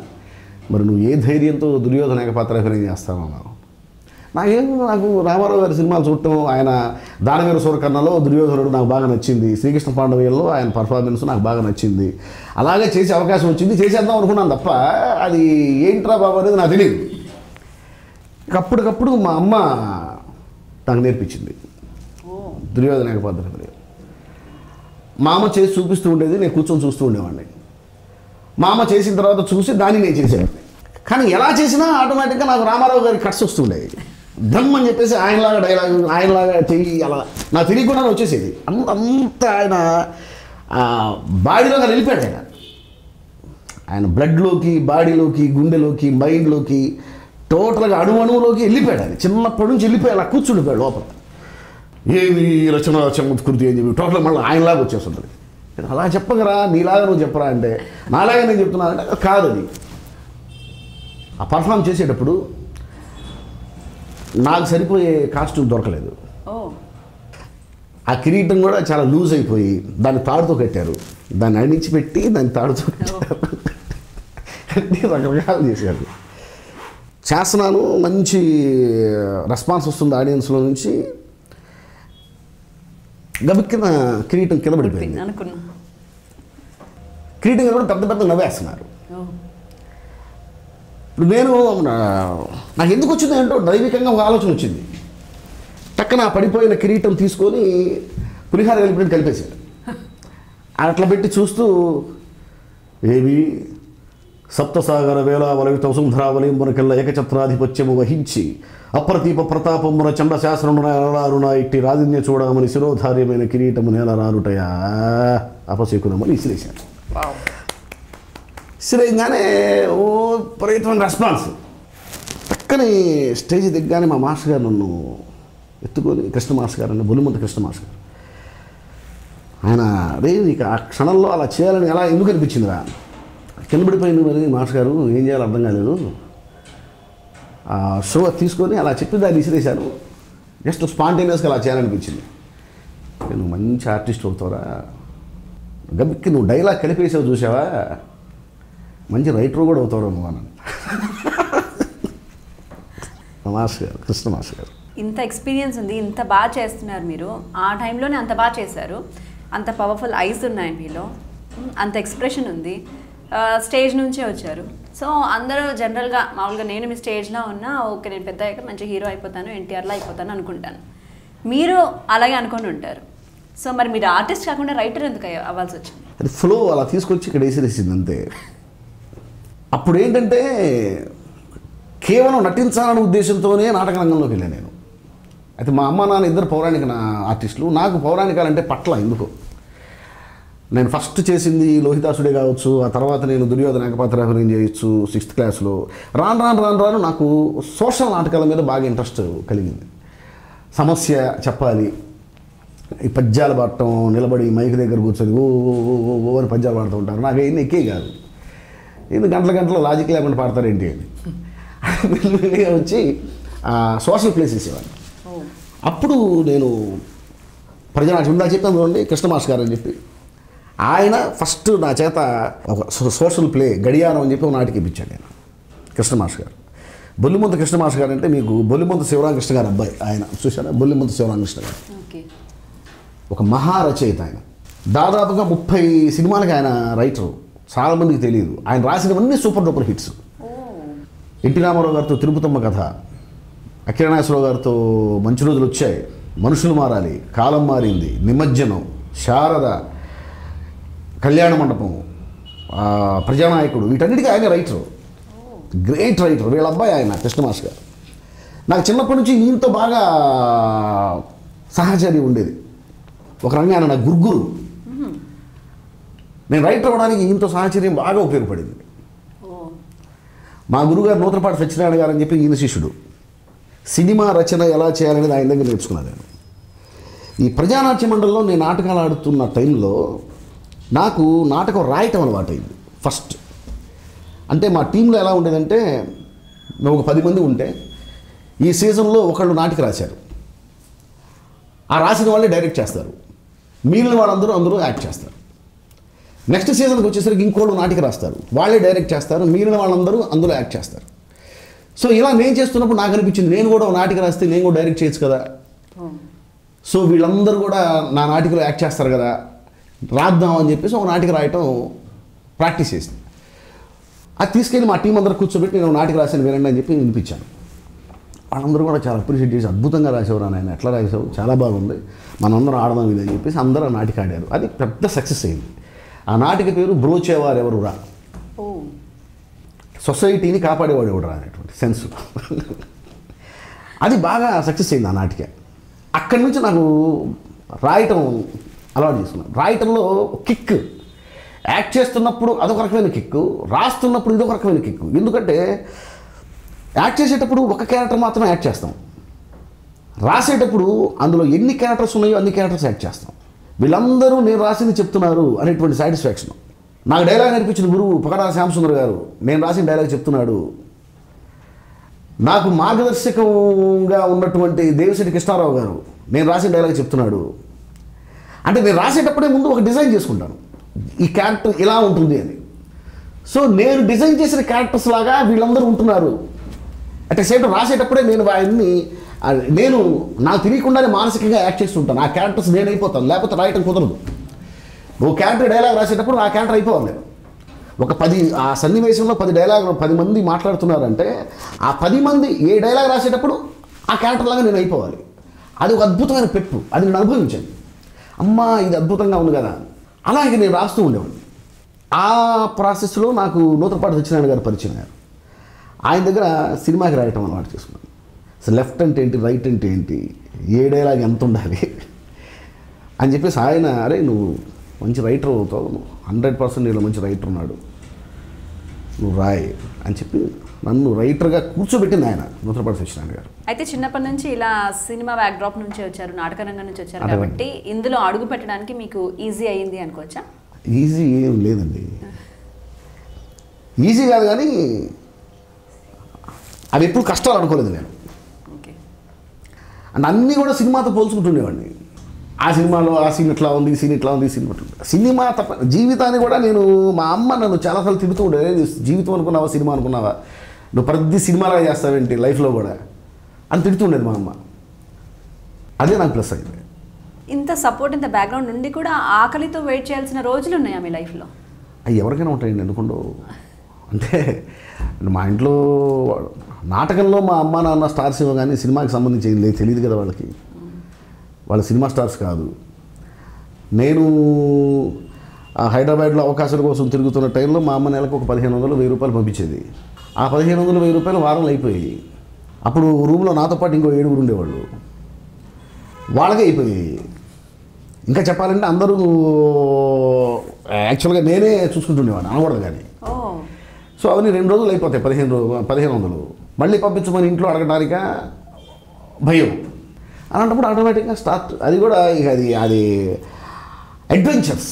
మరి నువ్వు ఏ ధైర్యంతో దుర్యోధన ఏకపాత్ర అభినయం చేస్తానన్నావు? నాకు రామారావు గారి సినిమాలు చూడటం, ఆయన దానవీర సూరకర్ణలో దుర్యోధనుడు నాకు బాగా నచ్చింది, శ్రీకృష్ణ పాండవీయంలో ఆయన పర్ఫార్మెన్స్ నాకు బాగా నచ్చింది. అలాగే చేసే అవకాశం వచ్చింది, చేసేద్దాం అనుకున్నాను తప్ప అది ఏంట్రా బాబు అనేది నాకు తెలియదు. అప్పటికప్పుడు మా అమ్మ నాకు నేర్పించింది దుర్యోధన ఏకపాత్ర అభినయం. మా అమ్మ చేసి చూపిస్తూ ఉండేది, నేను కూర్చొని చూస్తూ ఉండేవాడిని. మా అమ్మ చేసిన తర్వాత చూసి దాన్ని నేను చేసేవాడిని. కానీ ఎలా చేసినా ఆటోమేటిక్గా నాకు రామారావు గారి కట్స్ వస్తుండేవి. ధమ్ అని చెప్పేసి ఆయనలాగా డైలాగ్, ఆయనలాగా చెయ్యి, అలా నాకు తెలియకుండా వచ్చేసేది. అంత ఆయన బాడీలోకి వెళ్ళిపోయాడు. ఆయన బ్లడ్లోకి, బాడీలోకి, గుండెలోకి, మైండ్లోకి, టోటల్గా అణువులోకి వెళ్ళిపోయాడు. ఆయన చిన్నప్పటి నుంచి వెళ్ళిపోయి అలా కూర్చుండిపోయాడు లోపల. ఏమి రచన చమత్కృతి అని చెప్పి టోటల్ మళ్ళీ ఆయనలాగా వచ్చేస్తుంది. అలా చెప్పగరా, నీలాగా నువ్వు చెప్పరా అంటే, నాలాగా నేను చెప్తున్నానంటే కాదు. అది ఆ పర్ఫామ్ చేసేటప్పుడు నాకు సరిపోయే కాస్ట్యూమ్ దొరకలేదు. ఆ కిరీటం కూడా చాలా లూజ్ అయిపోయి దాన్ని తాడుతో కట్టారు, దాన్ని అణించి పెట్టి దాన్ని తాడుతో కట్టారు, అన్నీ రకరకాలు చేశారు. చేస్తున్నాను, మంచి రెస్పాన్స్ వస్తుంది ఆడియన్స్లో నుంచి. గబిక్కిన కిరీటం కింద పడిపోయింది. కిరీటం కూడా పెద్ద పెద్ద నవ్వేస్తున్నారు. ఇప్పుడు నేను నాకు ఎందుకు వచ్చింది ఏంటో దైవికంగా ఒక ఆలోచన వచ్చింది. టక్కన పడిపోయిన కిరీటం తీసుకొని పులిహార కలిపినట్టు కలిపేశాడు. అట్లా పెట్టి చూస్తూ, ఏవి సప్తసాగర వేలావలవిత వసుంధరావలింబునకెల్లా ఏకఛత్రాధిపత్యము వహించి అప్రతీప ప్రతాపమున చండశాసనమున ఇట్టి రాజిన్య చూడమని శిరోధార్యమైన కిరీటము నేల రానుటయా అపశకునమని ఇసిరేశాను. ఇసిరేయంగానే ఓ ప్రయత్నం రెస్పాన్స్. పక్కనే స్టేజ్ దిగ్గానే మా మాస్టర్ గారు నన్ను ఎత్తుకొని, కృష్ణ మాస్టర్ గారు అన్న బొలిమంత కృష్ణ మాస్టర్ గారు, ఆయన అదే నీకు ఆ క్షణంలో అలా చేయాలని ఎలా ఎందుకు అనిపించిందిరా? కింద పడిపోయింది మరి మాస్టర్ గారు, ఏం చేయాలో అర్థం కాలేదు. ఆ షో తీసుకొని అలా చెప్పి దాన్ని విసిరేశాను. జస్ట్ స్పాంటేనియస్గా అలా చేయాలనిపించింది. నువ్వు మంచి ఆర్టిస్ట్ అవుతావురా, గబిక్కి నువ్వు డైలాగ్ కలిపేసావు చూసావా, మంచి రైటర్ కూడా అవుతావు నువ్వు అన్నాను. మాస్టర్ గారు, కృష్ణ మాస్టర్ గారు. ఇంత ఎక్స్పీరియన్స్ ఉంది, ఇంత బాగా చేస్తున్నారు మీరు, ఆ టైంలోనే అంత బాగా చేశారు, అంత పవర్ఫుల్ ఐస్ ఉన్నాయి మీలో, అంత ఎక్స్ప్రెషన్ ఉంది, స్టేజ్ నుంచే వచ్చారు. సో అందరూ జనరల్గా మామూలుగా నేను మీ స్టేజ్లో ఉన్నా ఓకే నేను పెద్ద అయ్యాక మంచి హీరో అయిపోతాను, ఎన్టీఆర్లో అయిపోతాను అనుకుంటాను. మీరు అలాగే అనుకొని ఉంటారు. సో మరి మీరు ఆర్టిస్ట్ కాకుండా రైటర్ ఎందుకు అవ్వాల్సి వచ్చింది? అది ఫ్లో అలా తీసుకొచ్చి ఇక్కడ వేసేసింది అంతే. అప్పుడు ఏంటంటే కేవలం నటించాలనే ఉద్దేశంతోనే నాటక రంగంలోకి వెళ్ళాను నేను. అయితే మా అమ్మ నాన్న ఇద్దరు పౌరాణిక ఆర్టిస్టులు. నాకు పౌరాణికాలంటే పట్ల ఎందుకో. నేను ఫస్ట్ చేసింది లోహితాసుడే కావచ్చు, ఆ తర్వాత నేను దుర్యోధన ఏకపాత్రాభినయం చేయొచ్చు 6th క్లాస్లో. రాను నాకు సోషల్ నాటకాల మీద బాగా ఇంట్రెస్ట్ కలిగింది. సమస్య చెప్పాలి, ఈ పద్యాలు పాడటం, నిలబడి మైక్ దగ్గర కూర్చొని ఓ అని పద్యాలు పాడుతూ ఉంటారు. నాకు ఏం ఎక్కే కాదు. ఇది గంటల లాజిక్ లేకుండా పాడతారేంటి అని వచ్చి సోషల్ ప్లేస్ వేసేవాడిని. అప్పుడు నేను ప్రజానాట్యం ఇందా చెప్పాను చూడండి, కృష్ణ మాస్టర్ గారు అని చెప్పి ఆయన ఫస్ట్ నా చేత ఒక సోషల్ ప్లే గడియారం అని చెప్పి ఒక నాటికి ఇప్పించాడు ఆయన, కృష్ణ మాస్టర్ గారు. బొల్లిమంత కృష్ణ మాస్టర్ గారు అంటే మీకు బొల్లిమంత శివరామకృష్ణ గారు అబ్బాయి ఆయన, చూసారా? బొల్లిమంత శివరామకృష్ణ గారు ఒక మహారచయిత ఆయన. దాదాపుగా 30 సినిమాలకి ఆయన రైటరు. చాలామందికి తెలియదు. ఆయన రాసినవన్నీ super duper hits. NT Ramarao గారితో తిరుపతమ్మ కథ, అఖిలనాగేశ్వరరావు గారితో మంచి రోజులు వచ్చాయి, మనుషులు మారాలి, కాలం మారింది, నిమజ్జనం, శారద, కళ్యాణ మండపం, ప్రజానాయకుడు, వీటన్నిటికీ ఆయన రైటరు. Great writer. వీళ్ళ అబ్బాయి ఆయన కృష్ణ మాస్టర్ గారు. నాకు చిన్నప్పటి నుంచి ఈయనతో బాగా సహచర్యం ఉండేది. ఒక రంగా ఆయన నా గురుగురు. నేను రైటర్ అవ్వడానికి ఈయనతో సహచర్యం బాగా ఉపయోగపడింది. మా గురుగారు నూతనపాటి సత్యనారాయణ గారు అని చెప్పి ఈయన శిష్యుడు. సినిమా రచన ఎలా చేయాలనేది ఆయన దగ్గర నేర్చుకున్నాను నేను. ఈ ప్రజానాట్య మండలిలో నేను నాటకాలు ఆడుతున్న టైంలో నాకు నాటకం రాయటం అలవాటైంది ఫస్ట్. అంటే మా టీంలో ఎలా ఉండేదంటే మేము ఒక 10 మంది ఉంటే ఈ సీజన్లో ఒకళ్ళు నాటిక రాశారు, ఆ రాసిన వాళ్ళే డైరెక్ట్ చేస్తారు, మిగిలిన వాళ్ళందరూ అందరూ యాక్ట్ చేస్తారు. నెక్స్ట్ సీజన్కి వచ్చేసరికి ఇంకోళ్ళు నాటిక రాస్తారు, వాళ్ళే డైరెక్ట్ చేస్తారు, మిగిలిన వాళ్ళందరూ అందులో యాక్ట్ చేస్తారు. సో ఇలా నేను చేస్తున్నప్పుడు నాకు అనిపించింది నేను కూడా ఒక నాటిక రాస్తే నేను కూడా డైరెక్ట్ చేయొచ్చు కదా. సో వీళ్ళందరూ కూడా నా నాటికలో యాక్ట్ చేస్తారు కదా, రాద్దాం అని చెప్పేసి ఒక నాటిక రాయటం ప్రాక్టీస్ చేసింది. అది తీసుకెళ్ళి మా టీం అందరూ కూర్చోబెట్టి నేను నాటిక రాశాను వినండి అని చెప్పి వినిపించాను. వాళ్ళందరూ కూడా చాలా అప్రిషియేట్ చేసి అద్భుతంగా రాసేవారు నాయన, ఎట్లా రాసావు, చాలా బాగుంది, మనందరం ఆడదాం ఇది అని చెప్పేసి అందరూ ఆ నాటిక ఆడారు. అది పెద్ద సక్సెస్ అయింది. ఆ నాటిక పేరు బ్రోచేవారు ఎవరు రా, సొసైటీని కాపాడేవాడు ఎవడు రా అనేటువంటి సెన్స్. అది బాగా సక్సెస్ అయింది ఆ నాటిక. అక్కడి నుంచి నాకు రాయటం అలవాటు చేసుకున్నాను. రాయటంలో కిక్, యాక్ట్ చేస్తున్నప్పుడు అదొక రకమైన కిక్కు, రాస్తున్నప్పుడు ఇదొక రకమైన కిక్కు. ఎందుకంటే యాక్ట్ చేసేటప్పుడు ఒక క్యారెక్టర్ మాత్రం యాక్ట్ చేస్తాం, రాసేటప్పుడు అందులో ఎన్ని క్యారెక్టర్స్ ఉన్నాయో అన్ని క్యారెక్టర్స్ యాక్ట్ చేస్తాం. వీళ్ళందరూ నేను రాసింది చెప్తున్నారు అనేటువంటి సాటిస్ఫాక్షన్. నాకు డైలాగ్ నేర్పించిన గురువు పకడా శ్యామసుందర్ గారు నేను రాసిన డైలాగ్ చెప్తున్నాడు. నాకు మార్గదర్శకంగా ఉన్నటువంటి దేవిశెట్టి కృష్ణారావు గారు నేను రాసిన డైలాగ్ చెప్తున్నాడు. అంటే నేను రాసేటప్పుడే ముందు ఒక డిజైన్ చేసుకుంటాను, ఈ క్యారెక్టర్ ఇలా ఉంటుంది అని. సో నేను డిజైన్ చేసిన క్యారెక్టర్స్ లాగా వీళ్ళందరూ ఉంటున్నారు. అంటే సేపు రాసేటప్పుడే నేను ఆయన్ని నాకు తెలియకుండానే మానసికంగా యాక్ట్ చేస్తుంటాను. ఆ క్యారెక్టర్స్ నేను అయిపోతాను, లేకపోతే రాయటం కుదరదు. ఓ క్యారెక్టర్ డైలాగ్ రాసేటప్పుడు ఆ క్యారెక్టర్ అయిపోవాలి. ఒక 10 ఆ సన్నివేశంలో 10 డైలాగ్ 10 మంది మాట్లాడుతున్నారంటే ఆ 10 మంది ఏ డైలాగ్ రాసేటప్పుడు ఆ క్యారెక్టర్ లాగా నేను అయిపోవాలి. అది ఒక అద్భుతమైన పెట్టు, అది నేను అనుభవించాను. అమ్మా ఇది అద్భుతంగా ఉంది కదా, అలాగే నేను రాస్తూ ఉండేవాడిని. ఆ ప్రాసెస్లో నాకు నూతనపాటి సత్యనారాయణ గారు పరిచయం అయ్యారు. ఆయన దగ్గర సినిమాకి రాయటం అలవాటు చేసుకున్నాను. అసలు లెఫ్ట్ అంటే ఏంటి, రైట్ అంటే ఏంటి, ఏ డైలాగ్ ఎంత ఉండాలి అని చెప్పేసి ఆయన, అరే నువ్వు మంచి రైటర్ అవుతావు, 100% నీలో మంచి రైటర్ ఉన్నాడు, నువ్వు రాయి అని చెప్పి నన్ను రైటర్గా కూర్చోబెట్టింది ఆయన నూతనపాటి సత్యనారాయణ గారు. అయితే చిన్నప్పటి నుంచి ఇలా సినిమా బ్యాక్డ్రాప్ నుంచి వచ్చారు, నాటక రంగం నుంచి వచ్చారు కాబట్టి ఇందులో అడుగు పెట్టడానికి మీకు ఈజీ అయ్యింది అనుకోవచ్చా? ఈజీ ఏం లేదండి, ఈజీ కాదు, కానీ అవి ఎప్పుడు కష్టాలు అనుకోలేదు నేను. అండ్ అన్నీ కూడా సినిమాతో పోల్చుకుంటుండేవాడిని. ఆ సినిమాలో ఆ సీన్ ఇట్లా ఉంది, ఈ సీన్ ఇట్లా ఉంది, ఈ సీన్ ఇట్లా ఉంది. సినిమా తప్ప జీవితాన్ని కూడా నేను, మా అమ్మ నన్ను చాలాసార్లు తిడుతూ ఉండేది, జీవితం అనుకున్నావా సినిమా అనుకున్నావా, నువ్వు ప్రతి సినిమాలా చేస్తావేంటి లైఫ్లో కూడా అని తిడుతూ ఉండేది మా అమ్మ. అదే నాకు ప్లస్ అయింది. ఇంత సపోర్ట్, ఇంత బ్యాక్గ్రౌండ్ ఉండి కూడా ఆకలితో వెయిట్ చేయాల్సిన రోజులు ఉన్నాయా మీ లైఫ్లో? అవి ఎవరికైనా ఉంటాయండి, ఎందుకుండో. అంటే మా ఇంట్లో నాటకంలో మా అమ్మ నాన్న స్టార్స్ ఏమో కానీ సినిమాకి సంబంధించి ఏం లేదు, తెలియదు కదా వాళ్ళకి. వాళ్ళ సినిమా స్టార్స్ కాదు. నేను హైదరాబాద్లో అవకాశాల కోసం తిరుగుతున్న టైంలో మా అమ్మ నెలకు ఒక 1500 1000 రూపాయలు పంపించేది. ఆ 1500 1000 రూపాయలు వారంలో అయిపోయాయి. అప్పుడు రూమ్లో నాతో పాటు ఇంకో 7 ఉండేవాళ్ళు, వాళ్ళకే అయిపోయాయి. ఇంకా చెప్పాలంటే అందరూ యాక్చువల్గా నేనే చూసుకుంటుండేవాడిని, అనకూడదు కానీ. సో అవన్నీ 2 రోజులు అయిపోతాయి. 1500 మళ్ళీ పంపించమని ఇంట్లో అడగడానిక భయం. అలాంటప్పుడు ఆటోమేటిక్గా స్టార్ట్. అది కూడా ఇక అది అడ్వెంచర్స్.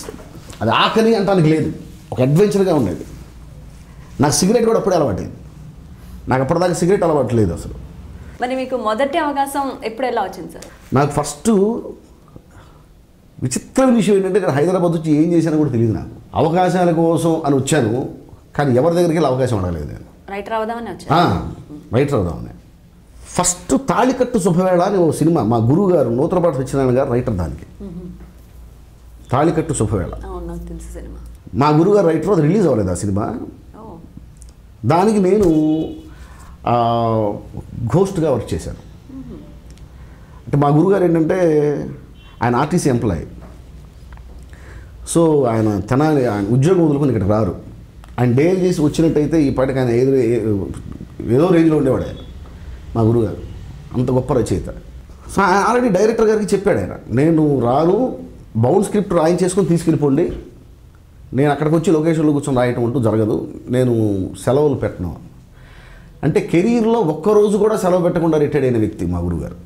అది ఆకలి అంటానికి లేదు, ఒక అడ్వెంచర్గా ఉండేది. నాకు సిగరెట్ కూడా అప్పుడే అలవాటైంది. నాకు అప్పటిదాకా సిగరెట్ అలవాటు లేదు అసలు. మరి మీకు మొదటి అవకాశం ఎప్పుడు ఎలా వచ్చింది సార్? నాకు ఫస్ట్ విచిత్రమైన విషయం ఏంటంటే నేను హైదరాబాద్ వచ్చి ఏం చేశానో కూడా తెలియదు నాకు. అవకాశాల కోసం అని వచ్చాను, కానీ ఎవరి దగ్గరికి వెళ్ళి అవకాశం అడగలేదు నేను. రైటర్ అవుదామని వచ్చాను. రైటర్ అవుదామని. ఫస్ట్ తాళికట్టు శుభవేళ అని ఓ సినిమా, మా గురువు గారు నూతనపాటి సత్యనారాయణ గారు రైటర్ దానికి. తాళికట్టు శుభవేళ నాకు తెలుసు సినిమా. మా గురువు గారు రైటర్, అది రిలీజ్ అవ్వలేదు ఆ సినిమా. దానికి నేను ఘోస్ట్గా వర్క్ చేశాను. అంటే మా గురువుగారు ఏంటంటే ఆయన ఆర్టీసీ ఎంప్లాయీ. సో ఆయన ఆయన ఉద్యోగం వదులుకొని ఇక్కడికి రారు. ఆయన డేల్ చేసి వచ్చినట్టయితే ఈ పాటికి ఆయన ఏదో రేంజ్లో ఉండేవాడు ఆయన, మా గురువుగారు. అంత గొప్ప రచయిత. సో ఆయన ఆల్రెడీ డైరెక్టర్ గారికి చెప్పాడు ఆయన, నేను రాను, బౌండ్ స్క్రిప్ట్ రాయించేసుకొని తీసుకెళ్ళిపోండి, నేను అక్కడికి వచ్చి లొకేషన్లో కూర్చొని రాయటం అంటూ జరగదు, నేను సెలవులు పెట్టను. అంటే కెరీర్లో ఒక్కరోజు కూడా సెలవు పెట్టకుండా రిటైర్డ్ అయిన వ్యక్తి మా గురువుగారు.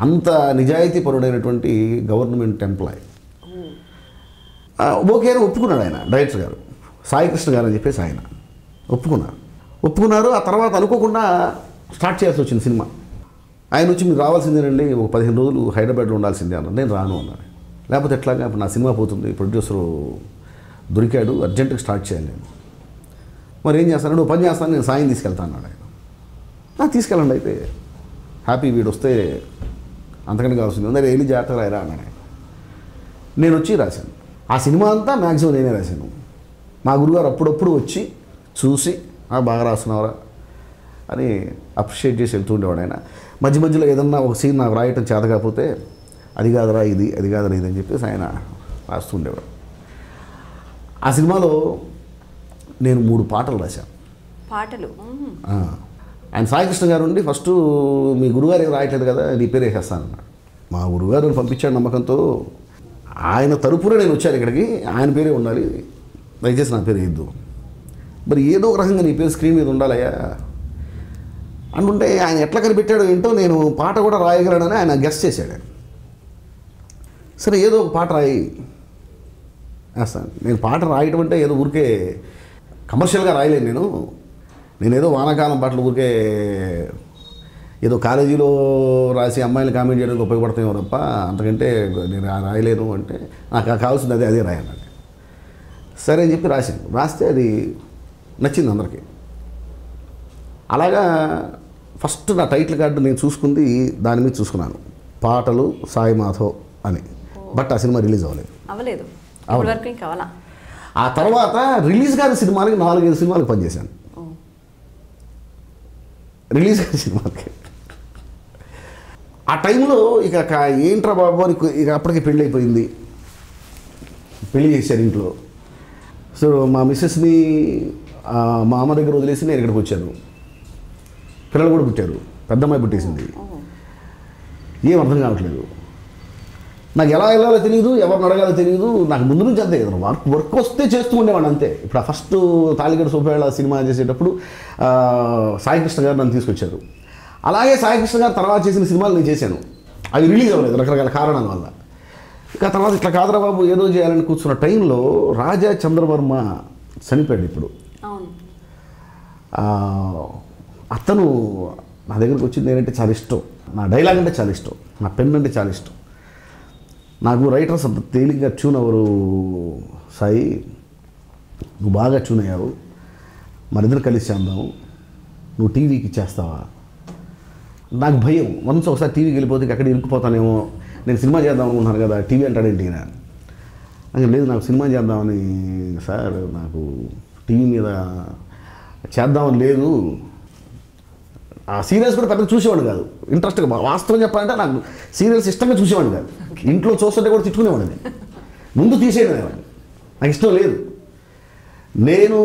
అంత నిజాయితీ పరుడైనటువంటి గవర్నమెంట్ ఎంప్లాయ్. ఓకే అని ఒప్పుకున్నాడు ఆయన, డైరెక్టర్ గారు సాయికృష్ణ గారు అని చెప్పేసి ఆయన ఒప్పుకున్నారు. ఆ తర్వాత అనుకోకుండా స్టార్ట్ చేయాల్సి వచ్చింది సినిమా. ఆయన వచ్చి మీరు రావాల్సిందేనండి, ఒక 15 రోజులు హైదరాబాద్లో ఉండాల్సిందే అన్నారు. నేను రాను అన్నాను. లేకపోతే ఎట్లాగా, ఇప్పుడు నా సినిమా పోతుంది, ప్రొడ్యూసరు దొరికాడు, అర్జెంటుగా స్టార్ట్ చేయాలి నేను. మరి ఏం చేస్తాను, నువ్వు పని చేస్తాను, నేను సాయం తీసుకెళ్తాను అన్నాడు ఆయన. తీసుకెళ్ళండి అయితే, హ్యాపీ, వీడు వస్తే అంతకని కావాల్సింది ఉందా, వెళ్ళి జాగ్రత్త రాయరా అన్నాడు ఆయన. నేను వచ్చి రాశాను. ఆ సినిమా అంతా మ్యాక్సిమం నేనే రాశాను. మా గురుగారు అప్పుడప్పుడు వచ్చి చూసి బాగా రాస్తున్నావరా అని అప్రిషియేట్ చేసి వెళ్తూ ఉండేవాడు ఆయన. మధ్య మధ్యలో ఏదన్నా ఒక సీన్ నాకు రాయటం చేత కాకపోతే అది కాదురా ఇది, అది కాదురా ఇది అని చెప్పేసి ఆయన రాస్తూ ఉండేవాడు. ఆ సినిమాలో నేను 3 పాటలు రాశాను. పాటలు? ఆయన సాయికృష్ణ గారు ఉండి ఫస్ట్ మీ గురుగారు ఏం రాయట్లేదు కదా, నీ పేరు వేసేస్తాను అన్నాడు. మా గురుగారు పంపించాడు నమ్మకంతో. ఆయన తరపున నేను వచ్చాను ఇక్కడికి, ఆయన పేరే ఉండాలి, దయచేసి నా పేరు వేయద్దు, మరి ఏదో ఒక రకంగా నీ పేరు స్క్రీన్ మీద ఉండాలయ్యా అనుకుంటే ఆయన ఎట్లా కనిపెట్టాడో ఏంటో, నేను పాట కూడా రాయగలనని ఆయన గెస్ట్ చేశాడు. సరే ఏదో ఒక పాట రాయి వేస్తాను. నేను పాట రాయటం అంటే ఏదో ఊరికే కమర్షియల్గా రాయలేను, నేనేదో వానాకాలం పాటలు ఊరికే ఏదో కాలేజీలో రాసి అమ్మాయిలు కామెంట్ చేయడానికి ఉపయోగపడతాయేమో తప్ప అంతకంటే నేను రాయలేను అంటే నాకు కావాల్సింది అదే రాయాలి. సరే అని చెప్పి రాశాను. రాస్తే అది నచ్చింది అందరికీ. అలాగా ఫస్ట్ నా టైటిల్ కార్డు నేను చూసుకుంది దాని మీద చూసుకున్నాను, పాటలు సాయి మాధవ్ అని. బట్ ఆ సినిమా రిలీజ్ అవ్వలేదు. ఆ తర్వాత రిలీజ్ కాని సినిమాలకి 4-5 సినిమాలకు పనిచేశాను. రిలీజ్ కాని సినిమాలకి ఆ టైంలో ఇక ఏంట్రా బాబు అని, ఇక అప్పటికి పెళ్ళి అయిపోయింది, పెళ్ళి చేశారు ఇంట్లో. సో మా మిస్సెస్ని మా అమ్మ దగ్గర వదిలేసి నేను ఇక్కడికి వచ్చాను. పిల్లలు కూడా పుట్టారు, పెద్దమ్మాయి పుట్టేసింది. ఏం అర్థం కావట్లేదు, నాకు ఎలా వెళ్ళాలో తెలియదు, ఎవరిని అడగాలో తెలియదు. నాకు ముందు నుంచి అంతే కదా, వర్క్ వస్తే చేస్తూ ఉండేవాడిని అంతే. ఇప్పుడు ఆ ఫస్ట్ తాళికట్టు శుభవేళ సినిమా చేసేటప్పుడు సాయికృష్ణ గారు నన్ను తీసుకొచ్చారు. అలాగే సాయికృష్ణ గారు తర్వాత చేసిన సినిమాలు నేను చేశాను, అవి రిలీజ్ అవ్వలేదు రకరకాల కారణాల వల్ల. ఇక తర్వాత ఇట్లా కాదురా బాబు ఏదో చేయాలని కూర్చున్న టైంలో రాజా చంద్రవర్మ చనిపోయాడు. ఇప్పుడు అతను నా దగ్గరికి వచ్చింది నేనంటే చాలా ఇష్టం, నా డైలాగ్ అంటే చాలా ఇష్టం, నా పెన్ అంటే చాలా ఇష్టం. నాకు రైటర్స్ అంత తేలిగ్గా ట్యూన్ అవ్వరు సాయి, నువ్వు బాగా ట్యూన్ అయ్యావు, మరిద్దరు కలిసి చేద్దాం, నువ్వు టీవీకి ఇచ్చేస్తావా నాకు భయం వన్స్ ఒకసారి టీవీకి వెళ్ళిపోతే అక్కడ ఇరుక్కుపోతానేమో, నేను సినిమా చేద్దాం అనుకుంటున్నాను కదా, టీవీ అంటాడేంటి నాకు లేదు, నాకు సినిమా చేద్దామని సార్, నాకు టీవీ మీద చేద్దామని లేదు. ఆ సీరియల్స్ కూడా పెద్దగా చూసేవాడు కాదు, ఇంట్రెస్ట్గా. వాస్తవం చెప్పాలంటే నాకు సీరియల్స్ ఇష్టంగా చూసేవాడు కాదు. ఇంట్లో చూస్తుంటే కూడా తిట్టుకునేవాడిని, ముందు తీసేయడమేవాడిని, నాకు ఇష్టం లేదు. నేను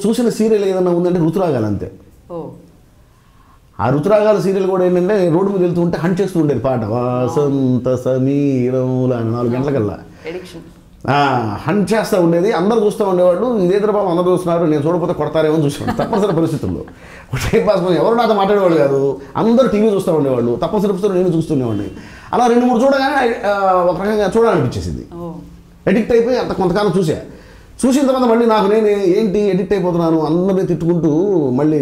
చూసిన సీరియల్ ఏదన్నా ఉందంటే ఋతురాగాలు అంతే. ఆ ఋతురాగాల సీరియల్ కూడా ఏంటంటే రోడ్డు మీద వెళ్తూ ఉంటే హంట్ చేస్తూ ఉండేది పాట, వాసంత సమీరంలో 4 గంటలకల్లా హంట్ చేస్తూ ఉండేది. అందరూ చూస్తూ ఉండేవాళ్ళు, ఇదేదో బాబు అందరూ చూస్తున్నారు, నేను చూడకపోతే కొడతారేమో అని చూసేవాడు. తప్పనిసరి పరిస్థితుల్లో టైం పాస్ ఎవరు నాతో మాట్లాడేవాళ్ళు కాదు, అందరూ టీవీ చూస్తూ ఉండేవాళ్ళు, తప్పనిసరి పరిస్థితుల్లో నేను చూస్తుండేవాడిని. అలా 2-3 చూడగానే ఒక రకంగా చూడాలనిపించేసింది. ఎడిక్ట్ అయిపోయి అంత కొంతకాలం చూసిన తర్వాత మళ్ళీ నాకు నేను ఏంటి ఎడిక్ట్ అయిపోతున్నాను, అందరినీ తిట్టుకుంటూ మళ్ళీ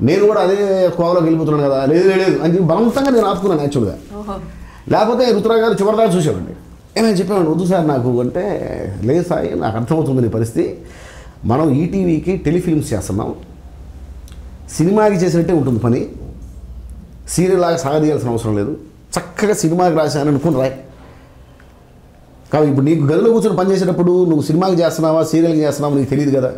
నేను కూడా అదే కోవలోకి వెళ్ళిపోతున్నాను కదా, లేదు అని చెప్పి బలవంతంగా నేను ఆపుకున్నాను యాక్చువల్గా. లేకపోతే ఋతురాగారు చివరిదాకా చూసేవాడిని. ఏమైనా చెప్పేవాడిని, వద్దు సార్ నాకు అంటే, లేదు సాయి నాకు అర్థమవుతుంది నీ పరిస్థితి, మనం ఈటీవీకి టెలిఫిల్మ్స్ చేస్తున్నాం, సినిమాకి చేసినట్టే ఉంటుంది పని, సీరియల్ లాగా సాగదీయాల్సిన అవసరం లేదు, చక్కగా సినిమాకి రాశాను అనుకుని రాయి. కాబట్టి ఇప్పుడు నీకు గదిలో కూర్చొని పనిచేసేటప్పుడు నువ్వు సినిమాకి చేస్తున్నావా సీరియల్కి చేస్తున్నావా నీకు తెలియదు కదా.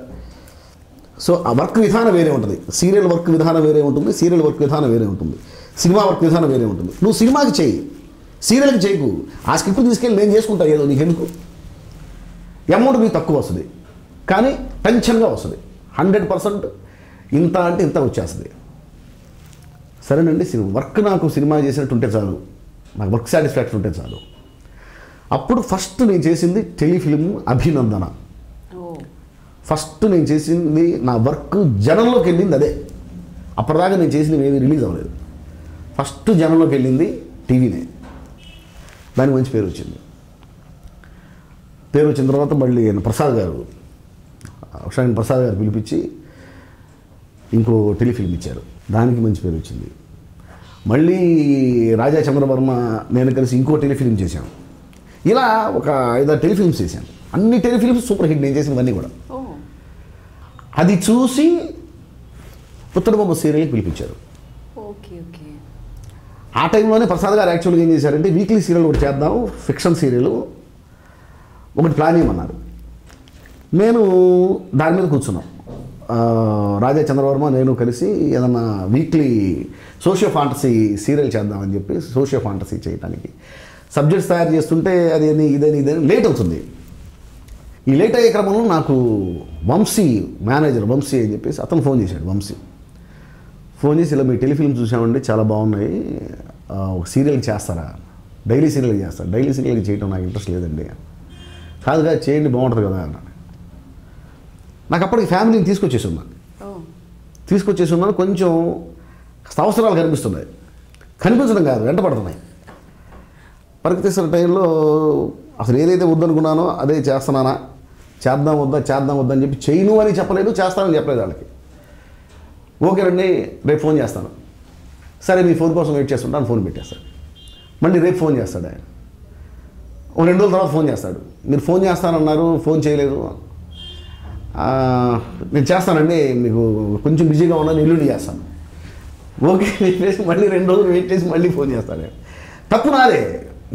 సో ఆ వర్క్ విధానం వేరే ఉంటుంది, సీరియల్ వర్క్ విధానం వేరే ఉంటుంది, సీరియల్ వర్క్ విధానం వేరే ఉంటుంది, సినిమా వర్క్ విధానం వేరే ఉంటుంది. నువ్వు సినిమాకి చేయి, సీరియల్కి చేయకు. ఆ స్క్రిప్ట్ తీసుకెళ్ళి నేను చేసుకుంటా, ఏదో నీకెందుకు. అమౌంట్ మీకు తక్కువ వస్తుంది కానీ టెన్షన్గా వస్తుంది, 100% ఇంత అంటే ఇంత వచ్చేస్తుంది. సరేనండి, వర్క్ నాకు సినిమా చేసినట్టు ఉంటే చాలు, నాకు వర్క్ సాటిస్ఫాక్షన్ ఉంటే చాలు. అప్పుడు ఫస్ట్ నేను చేసింది టెలిఫిల్మ్ అభినందన. ఫస్ట్ నేను చేసింది నా వర్క్ జనంలోకి వెళ్ళింది అదే. అప్పటిదాకా నేను చేసినవి ఏమీ రిలీజ్ అవ్వలేదు. ఫస్ట్ జనంలోకి వెళ్ళింది టీవీనే. దానికి మంచి పేరు వచ్చింది. పేరు వచ్చిన తర్వాత మళ్ళీ ప్రసాద్ గారు పిలిపించి ఇంకో టెలిఫిల్మ్ ఇచ్చారు, దానికి మంచి పేరు వచ్చింది. మళ్ళీ రాజా చంద్రవర్మ నేను కలిసి ఇంకో టెలిఫిల్మ్ చేశాను. ఇలా ఒక 5-6 టెలిఫిల్మ్స్ చేశాను. అన్ని టెలిఫిల్మ్స్ సూపర్ హిట్, నేను చేసినవన్నీ కూడా. అది చూసి పుత్తడి బొమ్మ సీరియల్కి పిలిపించారు. ఆ టైంలోనే ప్రసాద్ గారు యాక్చువల్గా ఏం చేశారంటే, వీక్లీ సీరియల్ ఒకటి చేద్దాం, ఫిక్షన్ సీరియల్ ఒకటి ప్లాన్ చేయమన్నారు. నేను దాని మీద కూర్చున్నాం, రాజా చంద్రవర్మ నేను కలిసి ఏదన్నా వీక్లీ సోషియో ఫాంటసీ సీరియల్ చేద్దామని చెప్పి సోషియో ఫాంటసీ చేయడానికి సబ్జెక్ట్స్ తయారు చేస్తుంటే అదేని ఇదని లేట్ అవుతుంది. ఈ లేట్ అయ్యే క్రమంలో నాకు మేనేజర్ వంశీ అని చెప్పేసి అతను ఫోన్ చేశాడు. ఫోన్ చేసి ఇలా మీ టెలిఫిల్మ్ చూసామండి, చాలా బాగున్నాయి, ఒక సీరియల్కి చేస్తారా, డైలీ సీరియల్కి చేస్తారా. డైలీ సీరియల్కి చేయడం నాకు ఇంట్రెస్ట్ లేదండి. కాదుగా చేయండి బాగుంటుంది కదా అన్నాను. నాకు అప్పటికి ఫ్యామిలీని తీసుకొచ్చేసి ఉన్నాను. కొంచెం అవసరాలు కనిపించడం కాదు, వెంటపడుతున్నాయి. పరిగెత్తిస్తున్న టైంలో అసలు ఏదైతే వద్దనుకున్నానో అదే చేస్తున్నానా, చేద్దాం వద్దా అని చెప్పి చేయను అని చెప్పలేదు, చేస్తానని చెప్పలేదు వాళ్ళకి. ఓకే రండి రేపు ఫోన్ చేస్తాను. సరే మీ ఫోన్ కోసం వెయిట్ చేస్తుంటాను, ఫోన్ పెట్టేస్తాడు. మళ్ళీ రేపు ఫోన్ చేస్తాడు ఆయన. 2 రోజుల తర్వాత ఫోన్ చేస్తాడు, మీరు ఫోన్ చేస్తానన్నారు ఫోన్ చేయలేదు. నేను చేస్తానండి, మీకు కొంచెం బిజీగా ఉన్నాను, ఎల్లుండి చేస్తాను. ఓకే చెప్పేసి మళ్ళీ 2 రోజులు వెయిట్ చేసి మళ్ళీ ఫోన్ చేస్తాడు. తప్పు నాదే,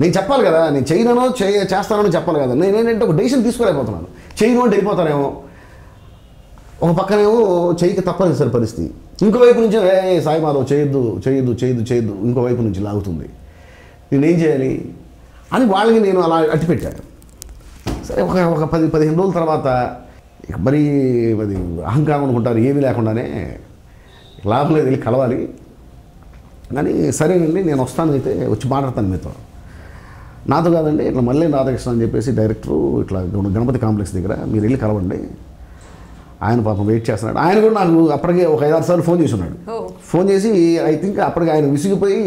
నేను చెప్పాలి కదా, నేను చేయనో చేస్తానో చెప్పాలి కదా. నేనేంటంటే ఒక డెసిషన్ తీసుకోలేకపోతున్నాను. చేయను అంటే వెళ్ళిపోతానేమో, ఒక పక్కనేమో చేయక తప్పనిసరి పరిస్థితి, ఇంకోవైపు నుంచి సాయి మాధవ్ చేయొద్దు ఇంకోవైపు నుంచి లాగుతుంది. నేనేం చేయాలి అని వాళ్ళకి నేను అలా అట్టిపెట్టాను. సరే ఒక 10-15 రోజుల తర్వాత మరి అది అహంకారం అనుకుంటారు, ఏమీ లేకుండానే లాభం లేదు, వెళ్ళి కలవాలి. కానీ సరేనండి నేను వస్తాను, అయితే వచ్చి మాట్లాడతాను మీతో. నాతో కాదండి, ఇట్లా మళ్ళీ రాధాకృష్ణ అని చెప్పేసి డైరెక్టరు ఇట్లా గణపతి కాంప్లెక్స్ దగ్గర మీరు వెళ్ళి కలవండి, ఆయన పాపం వెయిట్ చేస్తున్నాడు. ఆయన కూడా నాకు అప్పటికే ఒక 5-6 సార్లు ఫోన్ చేసి ఉన్నాడు. ఫోన్ చేసి ఐ థింక్ అప్పటికి ఆయన విసిగిపోయి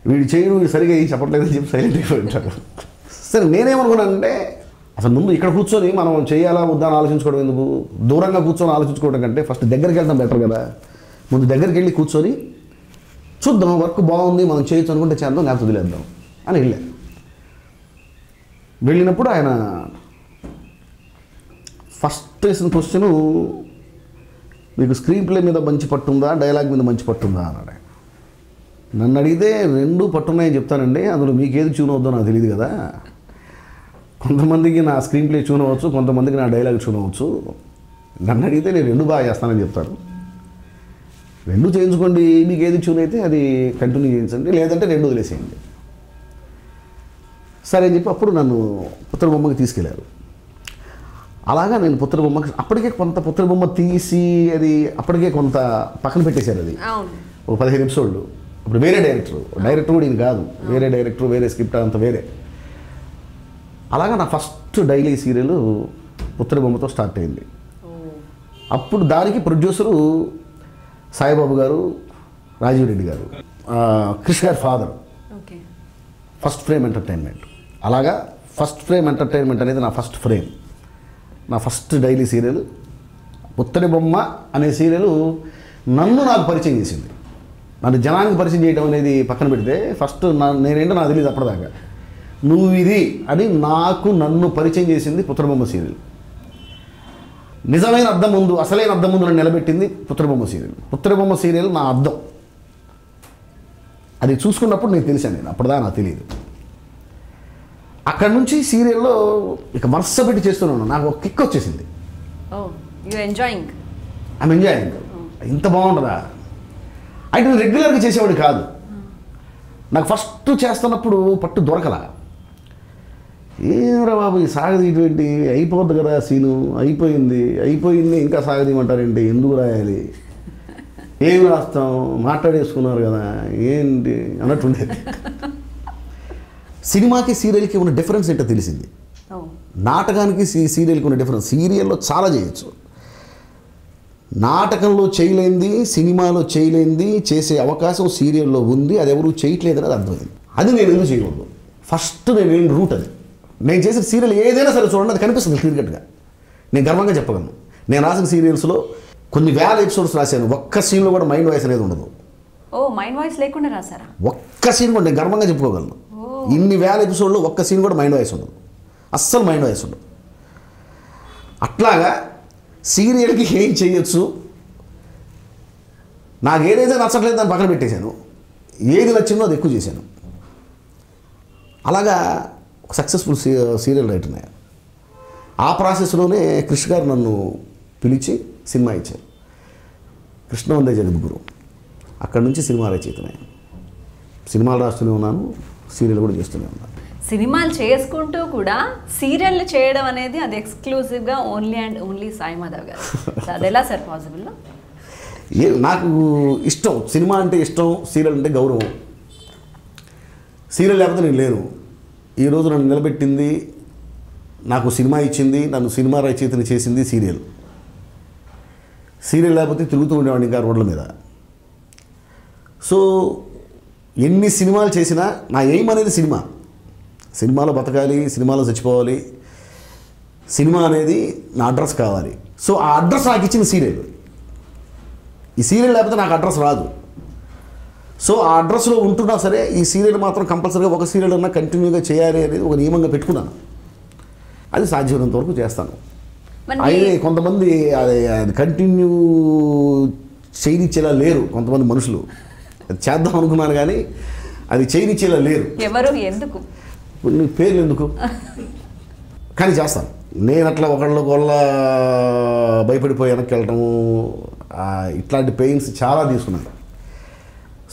వీడు చేయడు, వీడు సరిగా ఏం చెప్పట్లేదని చెప్పి సైలెంట్ అయిపోయి ఉంటాడు. సరే నేనేమనుకున్నానంటే, అసలు ముందు ఇక్కడ కూర్చొని మనం చేయాలా వద్దా అని ఆలోచించుకోవడం ఎందుకు, దూరంగా కూర్చొని ఆలోచించుకోవడం కంటే ఫస్ట్ దగ్గరికి వెళ్తాం బెటర్ కదా. ముందు దగ్గరికి వెళ్ళి కూర్చొని చూద్దాం, వర్క్ బాగుంది మనం చేయొచ్చు అనుకుంటే చేద్దాం, లేకపోతే వదిలేద్దాం అని వెళ్ళినప్పుడు ఆయన ఫస్ట్ వేసిన క్వశ్చను, మీకు స్క్రీన్ ప్లే మీద మంచి పట్టుందా, డైలాగ్ మీద మంచి పట్టుందా అన్నాడు. నన్ను అడిగితే రెండు పట్టున్నాయని చెప్తానండి, అందులో మీకు ఏది ట్యూన్ అవుద్దో నాకు తెలియదు కదా. కొంతమందికి నా స్క్రీన్ ప్లే ట్యూన్ అవ్వచ్చు, కొంతమందికి నా డైలాగ్ ట్యూన్ అవ్వచ్చు. నన్ను అడిగితే నేను రెండు బాగా చేస్తానని చెప్తాను. రెండు చేయించుకోండి, మీకు ఏది ట్యూన్ అయితే అది కంటిన్యూ చేయించండి, లేదంటే రెండు వదిలేసేయండి. సరే అని చెప్పి అప్పుడు నన్ను పుత్తడి బొమ్మకి తీసుకెళ్ళారు. అలాగా నేను పుత్తడి బొమ్మకి అప్పటికే కొంత పుత్తడి బొమ్మ తీసి అది అప్పటికే కొంత పక్కన పెట్టేశారు. అది ఒక 15 ఎపిసోడ్లు. ఇప్పుడు వేరే డైరెక్టర్ కూడా ఈయన కాదు, వేరే డైరెక్టర్, వేరే స్క్రిప్ట్, అంత వేరే. అలాగా నా ఫస్ట్ డైలీ సీరియల్ పుత్తడి బొమ్మతో స్టార్ట్ అయింది. అప్పుడు దానికి ప్రొడ్యూసరు సాయిబాబు గారు, రాజీవ్ రెడ్డి గారు, క్రిష్ గారి ఫాదర్, ఫస్ట్ ఫ్రేమ్ ఎంటర్టైన్మెంట్. అలాగా ఫస్ట్ ఫ్రేమ్ ఎంటర్టైన్మెంట్ అనేది నా ఫస్ట్ ఫ్రేమ్, నా ఫస్ట్ డైలీ సీరియల్. పుత్తడి బొమ్మ అనే సీరియల్ నాకు పరిచయం చేసింది. నన్ను జనానికి పరిచయం చేయడం అనేది పక్కన పెడితే ఫస్ట్ నేనేంటో నాకు తెలియదు అప్పటిదాకా. నువ్వు ఇది అని నన్ను పరిచయం చేసింది పుత్తడి బొమ్మ సీరియల్. నిజమైన అద్దం ముందు, అసలైన అద్దం ముందు నన్ను నిలబెట్టింది పుత్తడి బొమ్మ సీరియల్. పుత్తడి బొమ్మ సీరియల్ నా అద్దం. అది చూసుకున్నప్పుడు నేను తెలిసాను, నేను అప్పటిదా నాకు తెలియదు. అక్కడ నుంచి సీరియల్లో ఇక వరుస పెట్టి చేస్తున్నాను. నాకు ఒక కిక్ వచ్చేసింది. I'm enjoying. ఇంత బాగుంటుందా అయితే నేను రెగ్యులర్గా చేసేవాడు కాదు. నాకు ఫస్ట్ చేస్తున్నప్పుడు పట్టు దొరకలా. ఏమరా బాబు ఈ సాగదీటువంటి అయిపోద్ది కదా సీను, అయిపోయింది ఇంకా సాగదీయమంటారేంటి, ఎందుకు రాయాలి, ఏమి రాస్తాం, మాట్లాడేసుకున్నారు కదా ఏంటి అన్నట్టుండేది. సినిమాకి సీరియల్కి ఉన్న డిఫరెన్స్ ఏంటో తెలిసింది. నాటకానికి సీరియల్కి ఉన్న డిఫరెన్స్, సీరియల్లో చాలా చేయొచ్చు, నాటకంలో చేయలేంది, సినిమాలో చేయలేంది చేసే అవకాశం సీరియల్లో ఉంది. అది ఎవరు చేయట్లేదని అది అర్థమైంది. అది నేను ఎందుకు చేయకూడదు, ఫస్ట్ నేను రూట్ అది. నేను చేసిన సీరియల్ ఏదైనా సరే చూడండి, అది కనిపిస్తుంది క్లియర్గా. నేను గర్వంగా చెప్పగలను. నేను రాసిన సీరియల్స్లో కొన్ని వేల ఎపిసోడ్స్ రాశాను, ఒక్క సీన్లో కూడా మైండ్ వాయిస్ అనేది ఉండదు. మైండ్ వాయిస్ లేకుండా రాశారా? ఒక్క సీన్ కూడా నేను గర్వంగా చెప్పుకోగలను. ఇన్ని వేల ఎపిసోడ్లో ఒక్క సీన్ కూడా మైండ్ వాయిస్ ఉండదు, అస్సలు మైండ్ వాయిస్ ఉండదు. అట్లాగా సీరియల్కి ఏం చేయొచ్చు, నాకు ఏదైతే నచ్చట్లేదు దాన్ని పక్కన పెట్టేశాను, ఏది నచ్చిందో అది ఎక్కువ చేశాను. అలాగా సక్సెస్ఫుల్ సీరియల్ రైటర్ని అయ్యాను. ఆ ప్రాసెస్లోనే కృష్ణ గారు నన్ను పిలిచి సినిమా ఇచ్చారు, కృష్ణ వందే జగద్గురు. అక్కడి నుంచి సినిమా రచయితనే. సినిమాలు రాస్తూనే ఉన్నాను, సీరియల్ కూడా చేస్తూనే ఉన్నాను. సినిమాలు చేసుకుంటూ కూడా సీరియల్ చేయడం అనేది అది ఎక్స్క్లూజివ్గా only and only Sai Madhav గారు. అది ఎలా సార్ పాసిబుల్? నాకు ఇష్టం, సినిమా అంటే ఇష్టం, సీరియల్ అంటే గౌరవం. సీరియల్ లేకపోతే నేను లేను. ఈరోజు నన్ను నిలబెట్టింది, నాకు సినిమా ఇచ్చింది, నన్ను సినిమా రచయితని చేసింది సీరియల్. సీరియల్ లేకపోతే తిరుగుతూ ఉండేవాడిని ఇంకా రోడ్ల మీద. సో ఎన్ని సినిమాలు చేసినా నా ఎయిమ్ అనేది సినిమాలో బతకాలి, సినిమాలో చచ్చిపోవాలి, సినిమా అనేది నా అడ్రస్ కావాలి. సో ఆ అడ్రస్ నాకు ఇచ్చిన సీరియల్. ఈ సీరియల్ లేకపోతే నాకు అడ్రస్ రాదు. సో ఆ అడ్రస్లో ఉంటున్నా సరే ఈ సీరియల్ మాత్రం కంపల్సరీగా ఒక సీరియల్ అన్నా కంటిన్యూగా చేయాలి అనేది ఒక నియమంగా పెట్టుకున్నాను. అది సాధ్యమైనంత వరకు చేస్తాను. అయితే కొంతమంది అది కంటిన్యూ చేయనిచ్చేలా లేరు, కొంతమంది మనుషులు. అది చేద్దాం అనుకున్నాను కానీ అది చేయనిచ్చేలా లేరు. ఎవరు, ఎందుకు, పేర్లు ఎందుకు, కానీ చేస్తాను. నేను అట్లా ఒకళ్ళ భయపడిపోయి వెనక్కి వెళ్ళటము, ఇట్లాంటి పెయిన్స్ చాలా తీసుకున్నాను.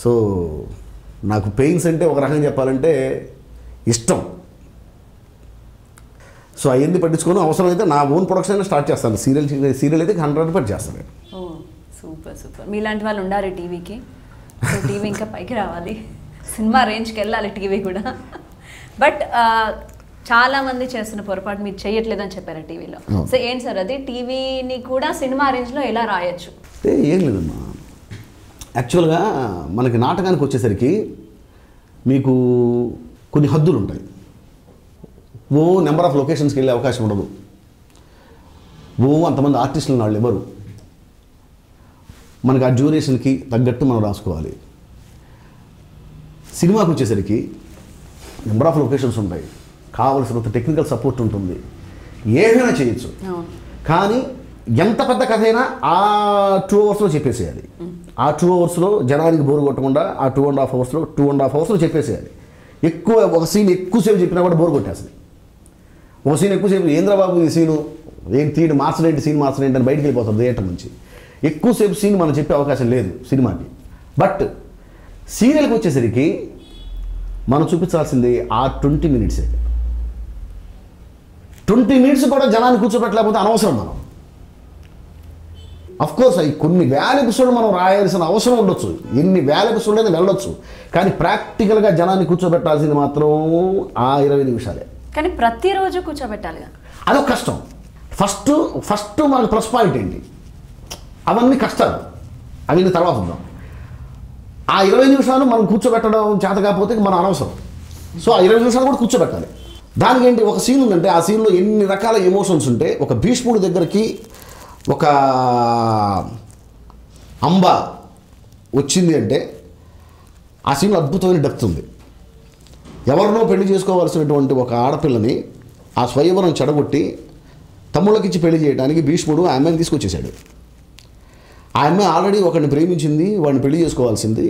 సో నాకు పెయిన్స్ అంటే ఒక రకంగా చెప్పాలంటే ఇష్టం. సో అవన్నీ పట్టించుకొని అవసరమైతే నా ఓన్ ప్రొడక్షన్ అయినా స్టార్ట్ చేస్తాను. సీరియల్ అయితే 100% చేస్తాను. సూపర్. మీలాంటి వాళ్ళు ఉండాలి టీవీకి. టీవీ ఇంకా పైకి రావాలి, సినిమా రేంజ్కి వెళ్ళాలి టీవీ కూడా. బట్ చాలామంది చేస్తున్న పొరపాటు మీరు చేయట్లేదని చెప్పారు టీవీలో. సో ఏంటి సార్ అది, టీవీని కూడా సినిమా రేంజ్లో ఎలా రాయొచ్చు? ఏం లేదమ్మా, యాక్చువల్గా మనకి నాటకానికి వచ్చేసరికి మీకు కొన్ని హద్దులు ఉంటాయి. నెంబర్ ఆఫ్ లొకేషన్స్కి వెళ్ళే అవకాశం ఉండదు. అంతమంది ఆర్టిస్టులను వాళ్ళు ఎవరు, మనకి ఆ డ్యూరేషన్కి తగ్గట్టు మనం రాసుకోవాలి. సినిమాకి వచ్చేసరికి నెంబర్ ఆఫ్ లొకేషన్స్ ఉంటాయి, కావలసినంత టెక్నికల్ సపోర్ట్ ఉంటుంది, ఏమైనా చేయొచ్చు. కానీ ఎంత పెద్ద కథ అయినా ఆ 2 అవర్స్లో చెప్పేసేయాలి. ఆ 2 అవర్స్లో జనానికి బోరు కొట్టకుండా ఆ 2.5 అవర్స్లో 2.5 అవర్స్లో చెప్పేసేయాలి. ఒక సీన్ ఎక్కువసేపు చెప్పినా కూడా బోరు కొట్టేస్తుంది. ఒక సీన్ ఎక్కువసేపు ఏంద్రబాబు ఈ సీను ఏం తీయడు మార్చలేంటి సీన్ మార్చలేంటి అని బయటికి వెళ్ళిపోతుంది థియేటర్ నుంచి. ఎక్కువసేపు సీన్ మనం చెప్పే అవకాశం లేదు సినిమాకి. బట్ సీరియల్కి వచ్చేసరికి మనం చూపించాల్సింది ఆ 20 మినిట్సే. 20 మినిట్స్ కూడా జనాన్ని కూర్చోబెట్టలేకపోతే అనవసరం. మనం అఫ్కోర్స్ అవి కొన్ని వేల ఎపిసోడ్లు మనం రాయాల్సిన అవసరం ఉండొచ్చు, ఎన్ని వేల ఎపిసోడ్లైనా వెళ్ళొచ్చు, కానీ ప్రాక్టికల్గా జనాన్ని కూర్చోబెట్టాల్సింది మాత్రం ఆ 20 నిమిషాలే. కానీ ప్రతిరోజు కూర్చోబెట్టాలి, అదొక కష్టం. ఫస్ట్ మనకు ప్లస్ పాయింట్ ఏంటి, అవన్నీ కష్టాలు, అవన్నీ తర్వాత ఉందాం. ఆ 20 నిమిషాలు మనం కూర్చోబెట్టడం చేత కాకపోతే మనం అనవసరం. సో ఆ 20 నిమిషాలు కూడా కూర్చోబెట్టాలి. దానికి ఏంటి, ఒక సీన్ ఉందంటే ఆ సీన్లో ఎన్ని రకాల ఎమోషన్స్ ఉంటే, ఒక భీష్ముడి దగ్గరికి ఒక అంబ వచ్చింది అంటే ఆ సీన్లో అద్భుతమైన డెప్త్ ఉంది. ఎవరినో పెళ్లి చేసుకోవాల్సినటువంటి ఒక ఆడపిల్లని ఆ స్వయంవరం చెడగొట్టి తమ్ముళ్ళకిచ్చి పెళ్లి చేయడానికి భీష్ముడు ఆ అమ్మాయిని తీసుకొచ్చేసాడు. ఆ అమ్మాయి ఆల్రెడీ ఒకరిని ప్రేమించింది, వాడిని పెళ్లి చేసుకోవాల్సింది,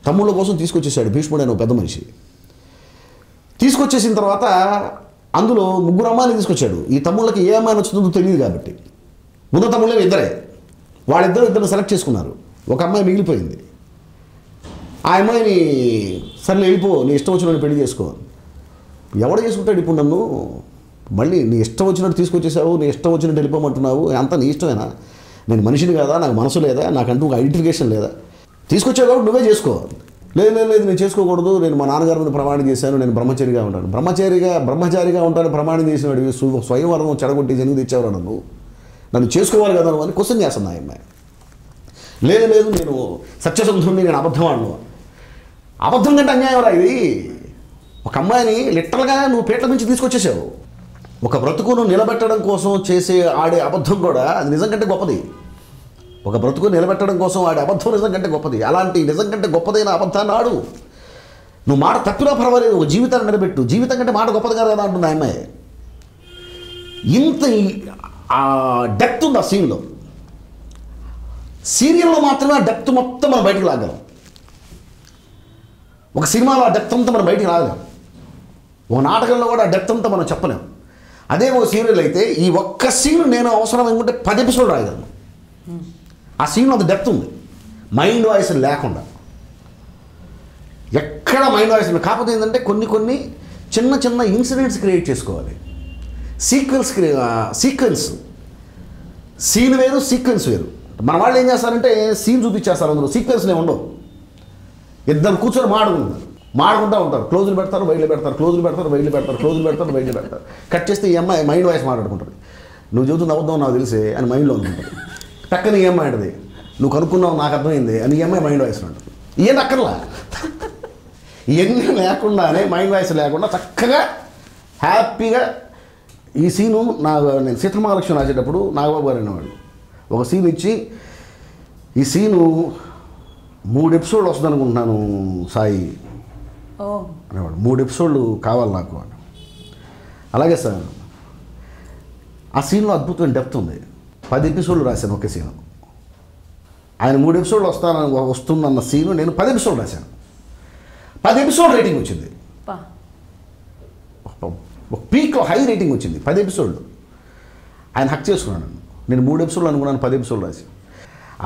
తమ్ముళ్ళ కోసం తీసుకొచ్చేసాడు భీష్ముడు అని ఒక పెద్ద మనిషి. తీసుకొచ్చేసిన తర్వాత అందులో 3 అమ్మాయిని తీసుకొచ్చాడు. ఈ తమ్ముళ్ళకి ఏ అమ్మాయి నచ్చుతుందో తెలియదు కాబట్టి ఉన్న తమ్ముళ్ళే ఇద్దరే, ఇద్దరు సెలెక్ట్ చేసుకున్నారు. ఒక అమ్మాయి మిగిలిపోయింది. ఆ అమ్మాయిని సరే వెళ్ళిపో, నీ ఇష్టం వచ్చినట్టు పెళ్లి చేసుకో. ఎవడు చేసుకుంటాడు ఇప్పుడు నన్ను, మళ్ళీ నీ ఇష్టం వచ్చినట్టు తీసుకొచ్చేసావు, నీ ఇష్టం వచ్చినట్టు వెళ్ళిపోమంటున్నావు, అంతా నీ ఇష్టమేనా, నేను మనిషిని కాదా, నాకు మనసు లేదా, నాకంటూ ఒక ఐడెంటిఫికేషన్ లేదా, తీసుకొచ్చావు కాబట్టి నువ్వే చేసుకో. లేదు నేను చేసుకోకూడదు, నేను మా నాన్నగారి మీద ప్రమాణం చేశాను, నేను బ్రహ్మచారిగా ఉంటాను. బ్రహ్మచారిగా ఉంటాను ప్రమాణం చేసిన వాడివి స్వయంవరం చెడగొట్టి జన్మ తెచ్చేవాడు నన్ను చేసుకోవాలి కదా అని క్వశ్చన్ చేస్తాను ఆ అమ్మాయి. లేదు నేను సత్యసంధుడిని, నేను అబద్ధం ఆడను. అబద్ధం కంటే అన్యాయం రా ఇది. ఒక అమ్మాయిని లిటరల్గా నువ్వు పేట్ల నుంచి తీసుకొచ్చేసావు. ఒక బ్రతుకును నిలబెట్టడం కోసం ఆడే అబద్ధం కూడా అది నిజం కంటే గొప్పది. ఒక బ్రతుకును నిలబెట్టడం కోసం ఆడే అబద్ధం నిజం కంటే గొప్పది. అలాంటి నిజం కంటే గొప్పదైన అబద్ధాన్ని ఆడు. నువ్వు మాట తప్పినా పర్వాలేదు, ఒక జీవితాన్ని నిలబెట్టు. జీవితం కంటే మాట గొప్పది కాదు కదా అంటుంది ఆ అమ్మాయి. ఇంత డెప్త్ ఉంది ఆ సీన్లో. సీరియల్లో మాత్రమే ఆ డెప్త్ మొత్తం మనం బయటకు లాగలం. ఒక సినిమాలో ఆ డెప్త్ అంతా మనం బయటికి రాగలేం. ఒక నాటకంలో కూడా ఆ డెప్త్ అంతా మనం చెప్పలేం. అదే ఒక సీరియల్ అయితే ఈ ఒక్క సీన్ నేను అవసరం అనుకుంటే 10 ఎపిసోడ్ రాయగలను. ఆ సీన్లో అంత డెప్త్ ఉంది, మైండ్ వాయిస్ లేకుండా. ఎక్కడ మైండ్ వాయిస్ ఉంది. కాకపోతే ఏంటంటే కొన్ని చిన్న ఇన్సిడెంట్స్ క్రియేట్ చేసుకోవాలి. సీక్వెన్స్ సీన్ వేరు, సీక్వెన్స్ వేరు. మన వాళ్ళు ఏం చేస్తారంటే సీన్ చూపించేస్తారు, అందులో సీక్వెన్స్లే ఉండవు. ఇద్దరు కూర్చొని మాడుకుంటూ ఉంటారు. క్లోజులు పెడతారు, బయలు పెడతారు, క్లోజులు పెడతారు, బయలు పెడతారు, క్లోజులు పెడతారు, బయలు పెడతారు. కట్ చేస్తే ఈ అమ్మాయి మైండ్ వాయిస్ మాట్లాడుకుంటుంది. నువ్వు చెబుతుంది అబద్ధం నాకు తెలిసే అని మైండ్లో అనుకుంటుంది. టక్కన ఈ అమ్మాయి అంటది, నువ్వు కనుక్కున్నావు నాకు అర్థమైంది అని ఈ అమ్మాయి మైండ్ వాయిస్ అంటుంది. ఏం అక్కర్లా, ఇవన్నీ లేకుండానే మైండ్ వాయిస్ లేకుండా చక్కగా హ్యాపీగా ఈ సీను నేను సీతమహాలక్ష్మి రాసేటప్పుడు నాగబాబు గారు అనేవాడు. ఒక సీన్ ఇచ్చి ఈ సీను 3 ఎపిసోడ్లు వస్తుంది అనుకుంటున్నాను సాయి అనేవాడు. 3 ఎపిసోడ్లు కావాలి నాకు అని. అలాగే సార్ ఆ సీన్లో అద్భుతమైన డెప్త్ ఉంది. 10 ఎపిసోడ్లు రాశాను ఒకే సీను. ఆయన 3 ఎపిసోడ్లు వస్తుందన్న సీను నేను 10 ఎపిసోడ్లు రాశాను. 10 ఎపిసోడ్ రేటింగ్ వచ్చింది. పీక్లో హై రేటింగ్ వచ్చింది 10 ఎపిసోడ్లు. ఆయన హక్ చేసుకున్నాను. నేను 3 ఎపిసోడ్లు అనుకున్నాను, 10 ఎపిసోడ్లు రాసి.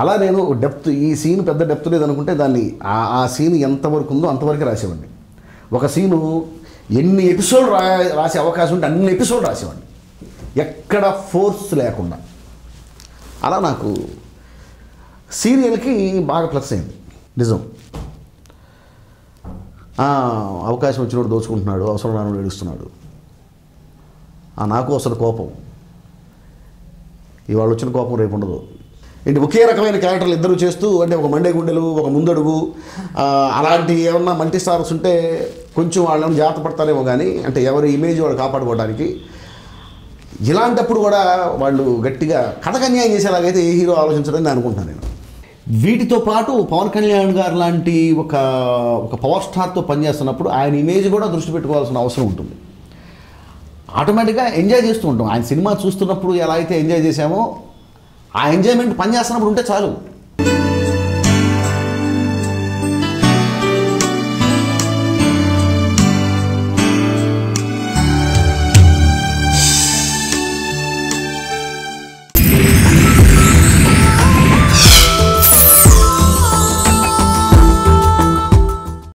అలా నేను డెప్త్, ఈ సీన్ పెద్ద డెప్త్ లేదనుకుంటే దాన్ని ఆ సీన్ ఎంతవరకు ఉందో అంతవరకే రాసేవాడిని. ఒక సీను ఎన్ని ఎపిసోడ్ రాసే అవకాశం ఉంటే అన్ని ఎపిసోడ్ రాసేవాడిని, ఎక్కడ ఫోర్స్ లేకుండా. అలా నాకు సీరియల్కి బాగా ప్లస్ అయింది. నిజం, అవకాశం వచ్చినప్పుడు దోచుకుంటున్నాడు, అవసరం రాను ఏడుస్తున్నాడు. నాకు అసలు కోపం, ఇవాళ వచ్చిన కోపం రేపు ఉండదు. ఏంటి ఒకే రకమైన క్యారెక్టర్లు ఇద్దరు చేస్తూ, అంటే ఒక మండే గుండెలు, ఒక ముందడుగు, అలాంటి ఏమన్నా మల్టీ స్టార్స్ ఉంటే కొంచెం వాళ్ళని జాగ్రత్త పడతారేమో. కానీ అంటే ఎవరి ఇమేజ్ వాళ్ళు కాపాడుకోవడానికి ఇలాంటప్పుడు కూడా వాళ్ళు గట్టిగా కథకు అన్యాయం చేసేలాగైతే ఏ హీరో ఆలోచించడని నేను అనుకుంటున్నాను. నేను వీటితో పాటు పవన్ కళ్యాణ్ గారు లాంటి ఒక పవర్ స్టార్తో పనిచేస్తున్నప్పుడు ఆయన ఇమేజ్ కూడా దృష్టి పెట్టుకోవాల్సిన అవసరం ఉంటుంది. ఆటోమేటిక్గా ఎంజాయ్ చేస్తూ ఉంటాం. ఆయన సినిమా చూస్తున్నప్పుడు ఎలా అయితే ఎంజాయ్ చేసామో ఆ ఎంజాయ్మెంట్ పనిచేస్తున్నప్పుడు ఉంటే చాలు.